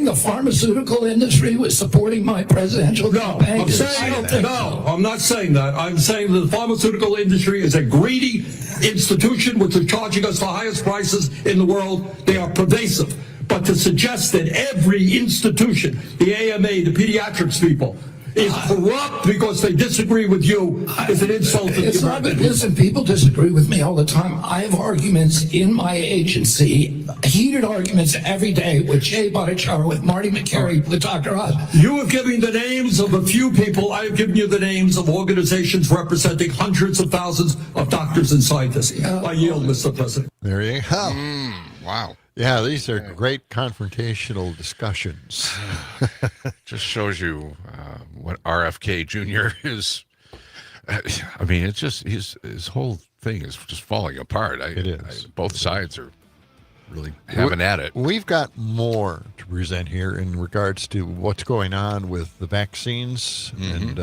Speaker 18: the pharmaceutical industry was supporting my presidential campaign?
Speaker 16: I'm not saying that. I'm saying that the pharmaceutical industry is a greedy institution which is charging us the highest prices in the world. They are pervasive. But to suggest that every institution, the AMA, the pediatrics people, is corrupt because they disagree with you is an insult to
Speaker 18: It's not, but listen, people disagree with me all the time. I have arguments in my agency, heated arguments every day with Jay Bhattacharya, with Marty McCary, with Dr. Oz.
Speaker 16: You have given the names of a few people. I have given you the names of organizations representing hundreds of thousands of doctors and scientists. I yield, Mr. President.
Speaker 2: There you go.
Speaker 3: Wow.
Speaker 2: Yeah, these are great confrontational discussions.
Speaker 3: Just shows you what RFK Jr. is. I mean, it's just his whole thing is just falling apart. It is. Both sides are really having at it.
Speaker 2: We've got more to present here in regards to what's going on with the vaccines, and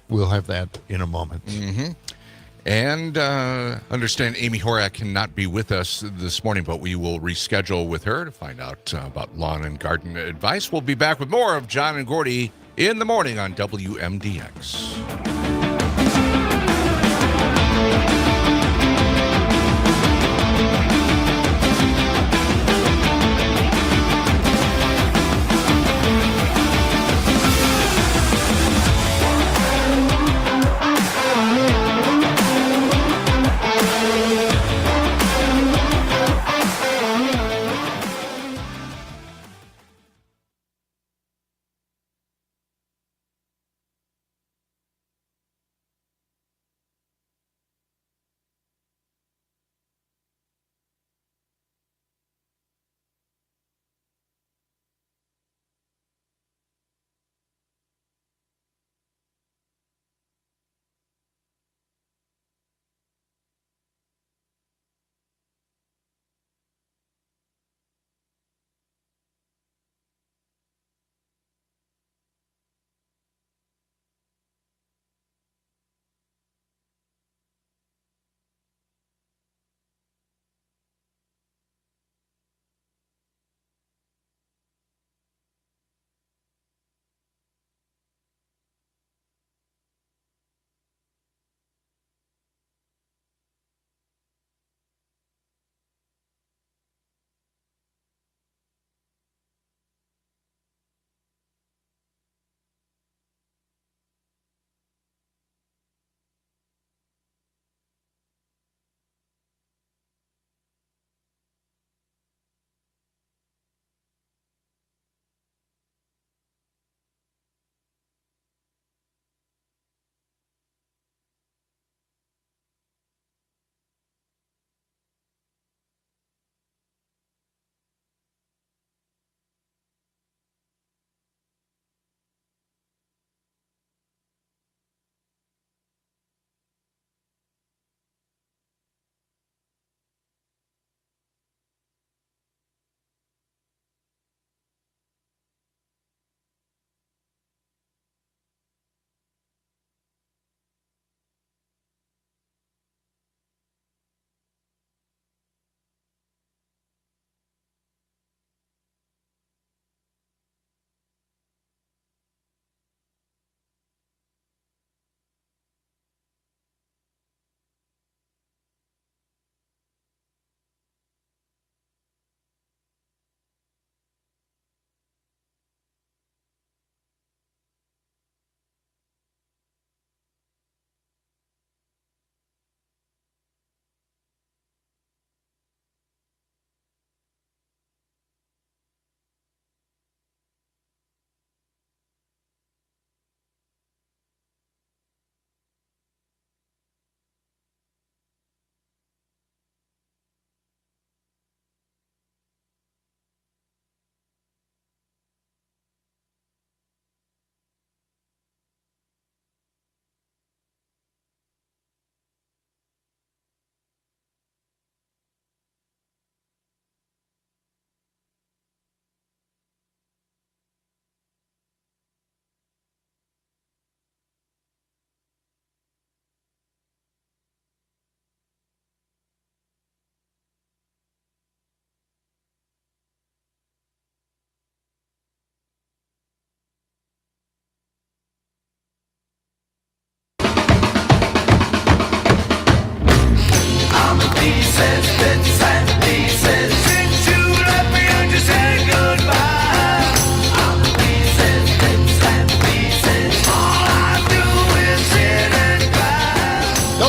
Speaker 2: we'll have that in a moment.
Speaker 3: And understand Amy Horak cannot be with us this morning, but we will reschedule with her to find out about lawn and garden advice. We'll be back with more of John and Gordy in the morning on WMDX.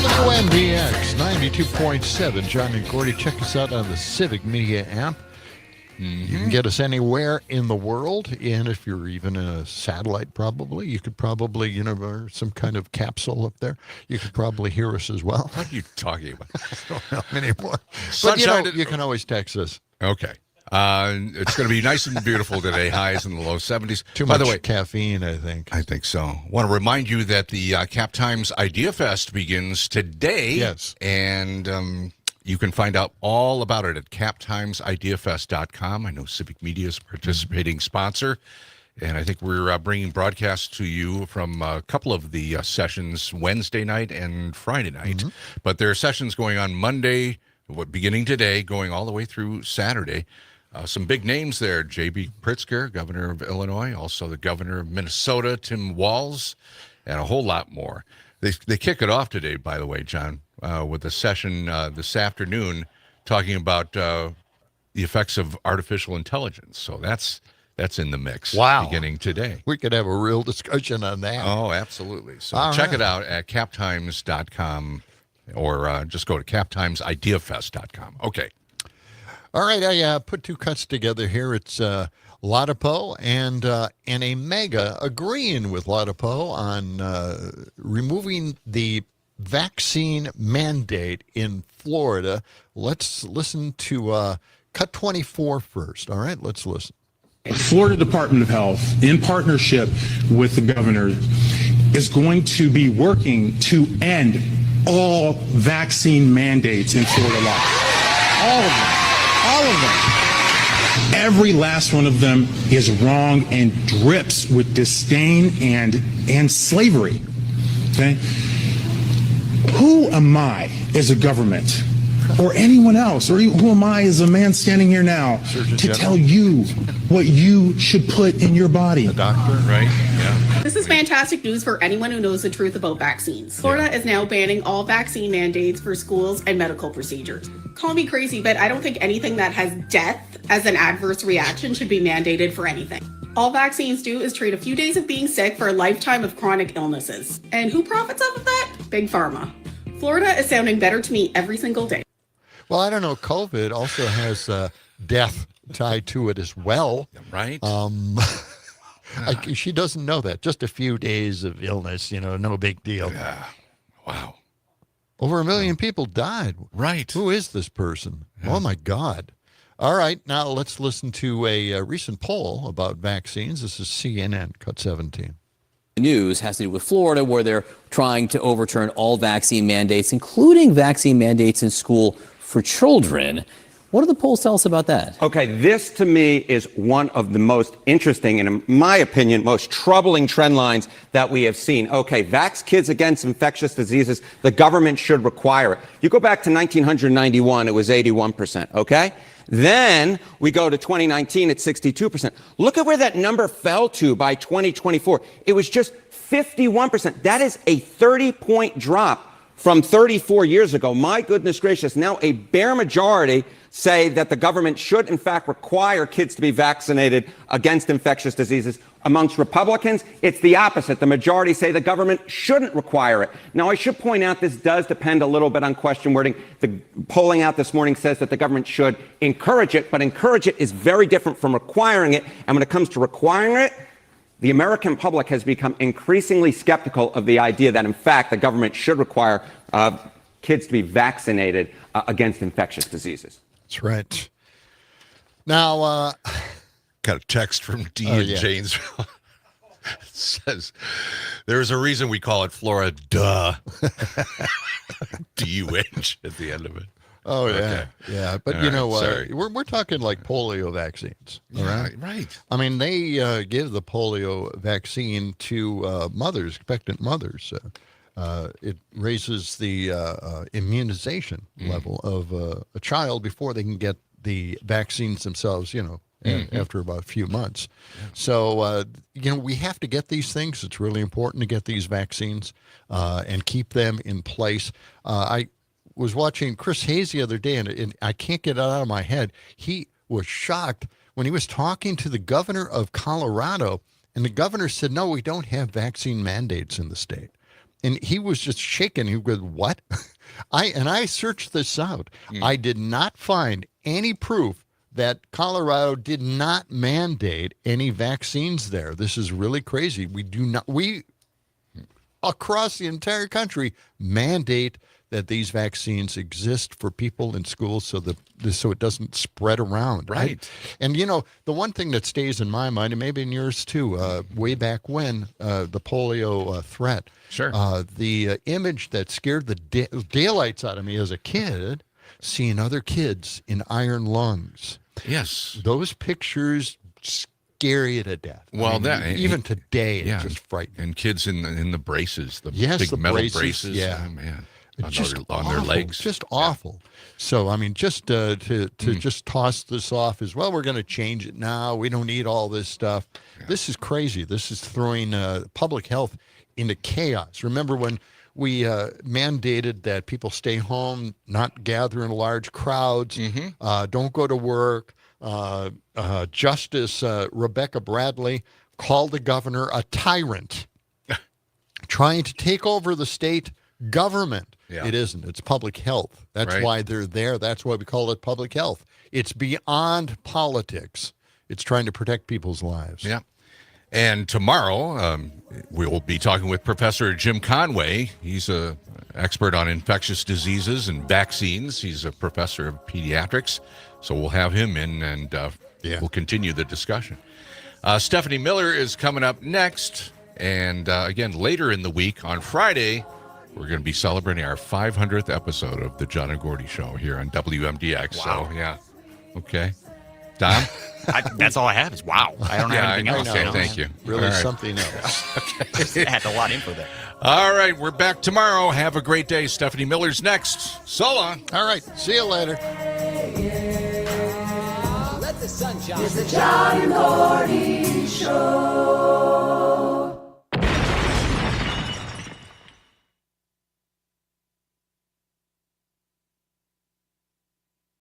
Speaker 2: WMDX 92.7. John and Gordy. Check us out on the Civic Media app. You can get us anywhere in the world, and if you're even a satellite, probably, you could probably, or some kind of capsule up there, you could probably hear us as well.
Speaker 3: What are you talking about?
Speaker 2: I don't know anymore.
Speaker 3: Sunshine.
Speaker 2: But, you can always text us.
Speaker 3: Okay. It's going to be nice and beautiful today, highs in the low 70s.
Speaker 2: By the way, caffeine, I think.
Speaker 3: I think so. Want to remind you that the Cap Times Idea Fest begins today.
Speaker 2: Yes.
Speaker 3: And you can find out all about it at captimesideafest.com. I know Civic Media is a participating sponsor, and I think we're bringing broadcasts to you from a couple of the sessions Wednesday night and Friday night. But there are sessions going on Monday, beginning today, going all the way through Saturday. Some big names there. J.B. Pritzker, governor of Illinois, also the governor of Minnesota, Tim Walz, and a whole lot more. They kick it off today, by the way, John, with a session this afternoon talking about the effects of artificial intelligence. So that's in the mix.
Speaker 2: Wow.
Speaker 3: Beginning today.
Speaker 2: We could have a real discussion on that.
Speaker 3: Oh, absolutely. So
Speaker 2: All
Speaker 3: check
Speaker 2: right.
Speaker 3: it out at captimes.com or just go to captimesideafest.com. Okay.
Speaker 2: All right, I put two cuts together here. It's Ladapo and a mega agreeing with Ladapo on removing the vaccine mandate in Florida. Let's listen to cut 24 first. All right, let's listen.
Speaker 1: Florida Department of Health, in partnership with the governor, is going to be working to end all vaccine mandates in Florida law. All of them. All of them. Every last one of them is wrong and drips with disdain and slavery. Okay? Who am I as a government or anyone else, or who am I as a man standing here now to tell you what you should put in your body?
Speaker 2: The doctor,
Speaker 3: right? Yeah.
Speaker 17: This is fantastic news for anyone who knows the truth about vaccines. Florida is now banning all vaccine mandates for schools and medical procedures. Call me crazy, but I don't think anything that has death as an adverse reaction should be mandated for anything. All vaccines do is trade a few days of being sick for a lifetime of chronic illnesses. And who profits off of that? Big Pharma. Florida is sounding better to me every single day.
Speaker 2: Well, I don't know. COVID also has death tied to it as well.
Speaker 3: Right.
Speaker 2: She doesn't know that. Just a few days of illness, no big deal.
Speaker 3: Yeah. Wow.
Speaker 2: Over 1 million people died.
Speaker 3: Right.
Speaker 2: Who is this person? Yeah. Oh, my God. All right. Now let's listen to a recent poll about vaccines. This is CNN, cut 17.
Speaker 19: The news has to do with Florida, where they're trying to overturn all vaccine mandates, including vaccine mandates in school for children. What do the polls tell us about that?
Speaker 20: Okay, this to me is one of the most interesting and, in my opinion, most troubling trend lines that we have seen. Okay, vax kids against infectious diseases, the government should require it. You go back to 1991, it was 81%, okay? Then we go to 2019 at 62%. Look at where that number fell to by 2024. It was just 51%. That is a 30-point drop from 34 years ago. My goodness gracious, now a bare majority say that the government should, in fact, require kids to be vaccinated against infectious diseases. Amongst Republicans, it's the opposite. The majority say the government shouldn't require it. Now, I should point out this does depend a little bit on question wording. The polling out this morning says that the government should encourage it, but encourage it is very different from requiring it. And when it comes to requiring it, the American public has become increasingly skeptical of the idea that, in fact, the government should require kids to be vaccinated against infectious diseases.
Speaker 2: That's right. Now,
Speaker 3: got a text from D in Janesville. It says, there's a reason we call it Florida, duh. D-U-H at the end of it.
Speaker 2: Oh, yeah.
Speaker 3: Okay.
Speaker 2: Yeah. But,
Speaker 3: sorry.
Speaker 2: we're talking like polio vaccines. All right.
Speaker 3: Right.
Speaker 2: I mean, they give the polio vaccine to mothers, expectant mothers. It raises the immunization level of a child before they can get the vaccines themselves, after about a few months. So, we have to get these things. It's really important to get these vaccines and keep them in place. I was watching Chris Hayes the other day, and I can't get it out of my head. He was shocked when he was talking to the governor of Colorado, and the governor said, no, we don't have vaccine mandates in the state. And he was just shaking. He goes, what? I searched this out. I did not find any proof that Colorado did not mandate any vaccines there. This is really crazy. We across the entire country mandate that these vaccines exist for people in schools so it doesn't spread around.
Speaker 3: Right.
Speaker 2: And, the one thing that stays in my mind, and maybe in yours too, way back when, the polio threat.
Speaker 3: Sure.
Speaker 2: The image that scared the daylights out of me as a kid, seeing other kids in iron lungs.
Speaker 3: Yes.
Speaker 2: Those pictures scare you to death.
Speaker 3: Well,
Speaker 2: even today, it's just frightening.
Speaker 3: And kids in the braces, the
Speaker 2: Yes,
Speaker 3: big
Speaker 2: the
Speaker 3: metal
Speaker 2: braces, yeah.
Speaker 3: Oh, man.
Speaker 2: Just
Speaker 3: on their legs.
Speaker 2: Just awful. So, just to just toss this off as well, we're going to change it now. We don't need all this stuff. Yeah. This is crazy. This is throwing public health into chaos. Remember when we mandated that people stay home, not gather in large crowds, don't go to work. Justice Rebecca Bradley called the governor a tyrant, trying to take over the state government.
Speaker 3: Yeah.
Speaker 2: It isn't. It's public health. That's
Speaker 3: right.
Speaker 2: why they're there. That's why we call it public health. It's beyond politics. It's trying to protect people's lives.
Speaker 3: Yeah. And tomorrow, we'll be talking with Professor Jim Conway. He's an expert on infectious diseases and vaccines. He's a professor of pediatrics. So we'll have him in, and we'll continue the discussion. Stephanie Miller is coming up next. And again, later in the week, on Friday, we're going to be celebrating our 500th episode of the John and Gordy Show here on WMDX.
Speaker 6: Wow.
Speaker 3: So, yeah. Okay. Tom?
Speaker 6: That's all I have is wow. I don't have anything else.
Speaker 3: Okay, thank you.
Speaker 2: Really
Speaker 3: All right.
Speaker 2: something else.
Speaker 6: Okay. I had a lot of info there.
Speaker 3: All right, we're back tomorrow. Have a great day. Stephanie Miller's next. So long.
Speaker 2: All right, see you later.
Speaker 23: Let the sun shine. It's the John and Gordy Show.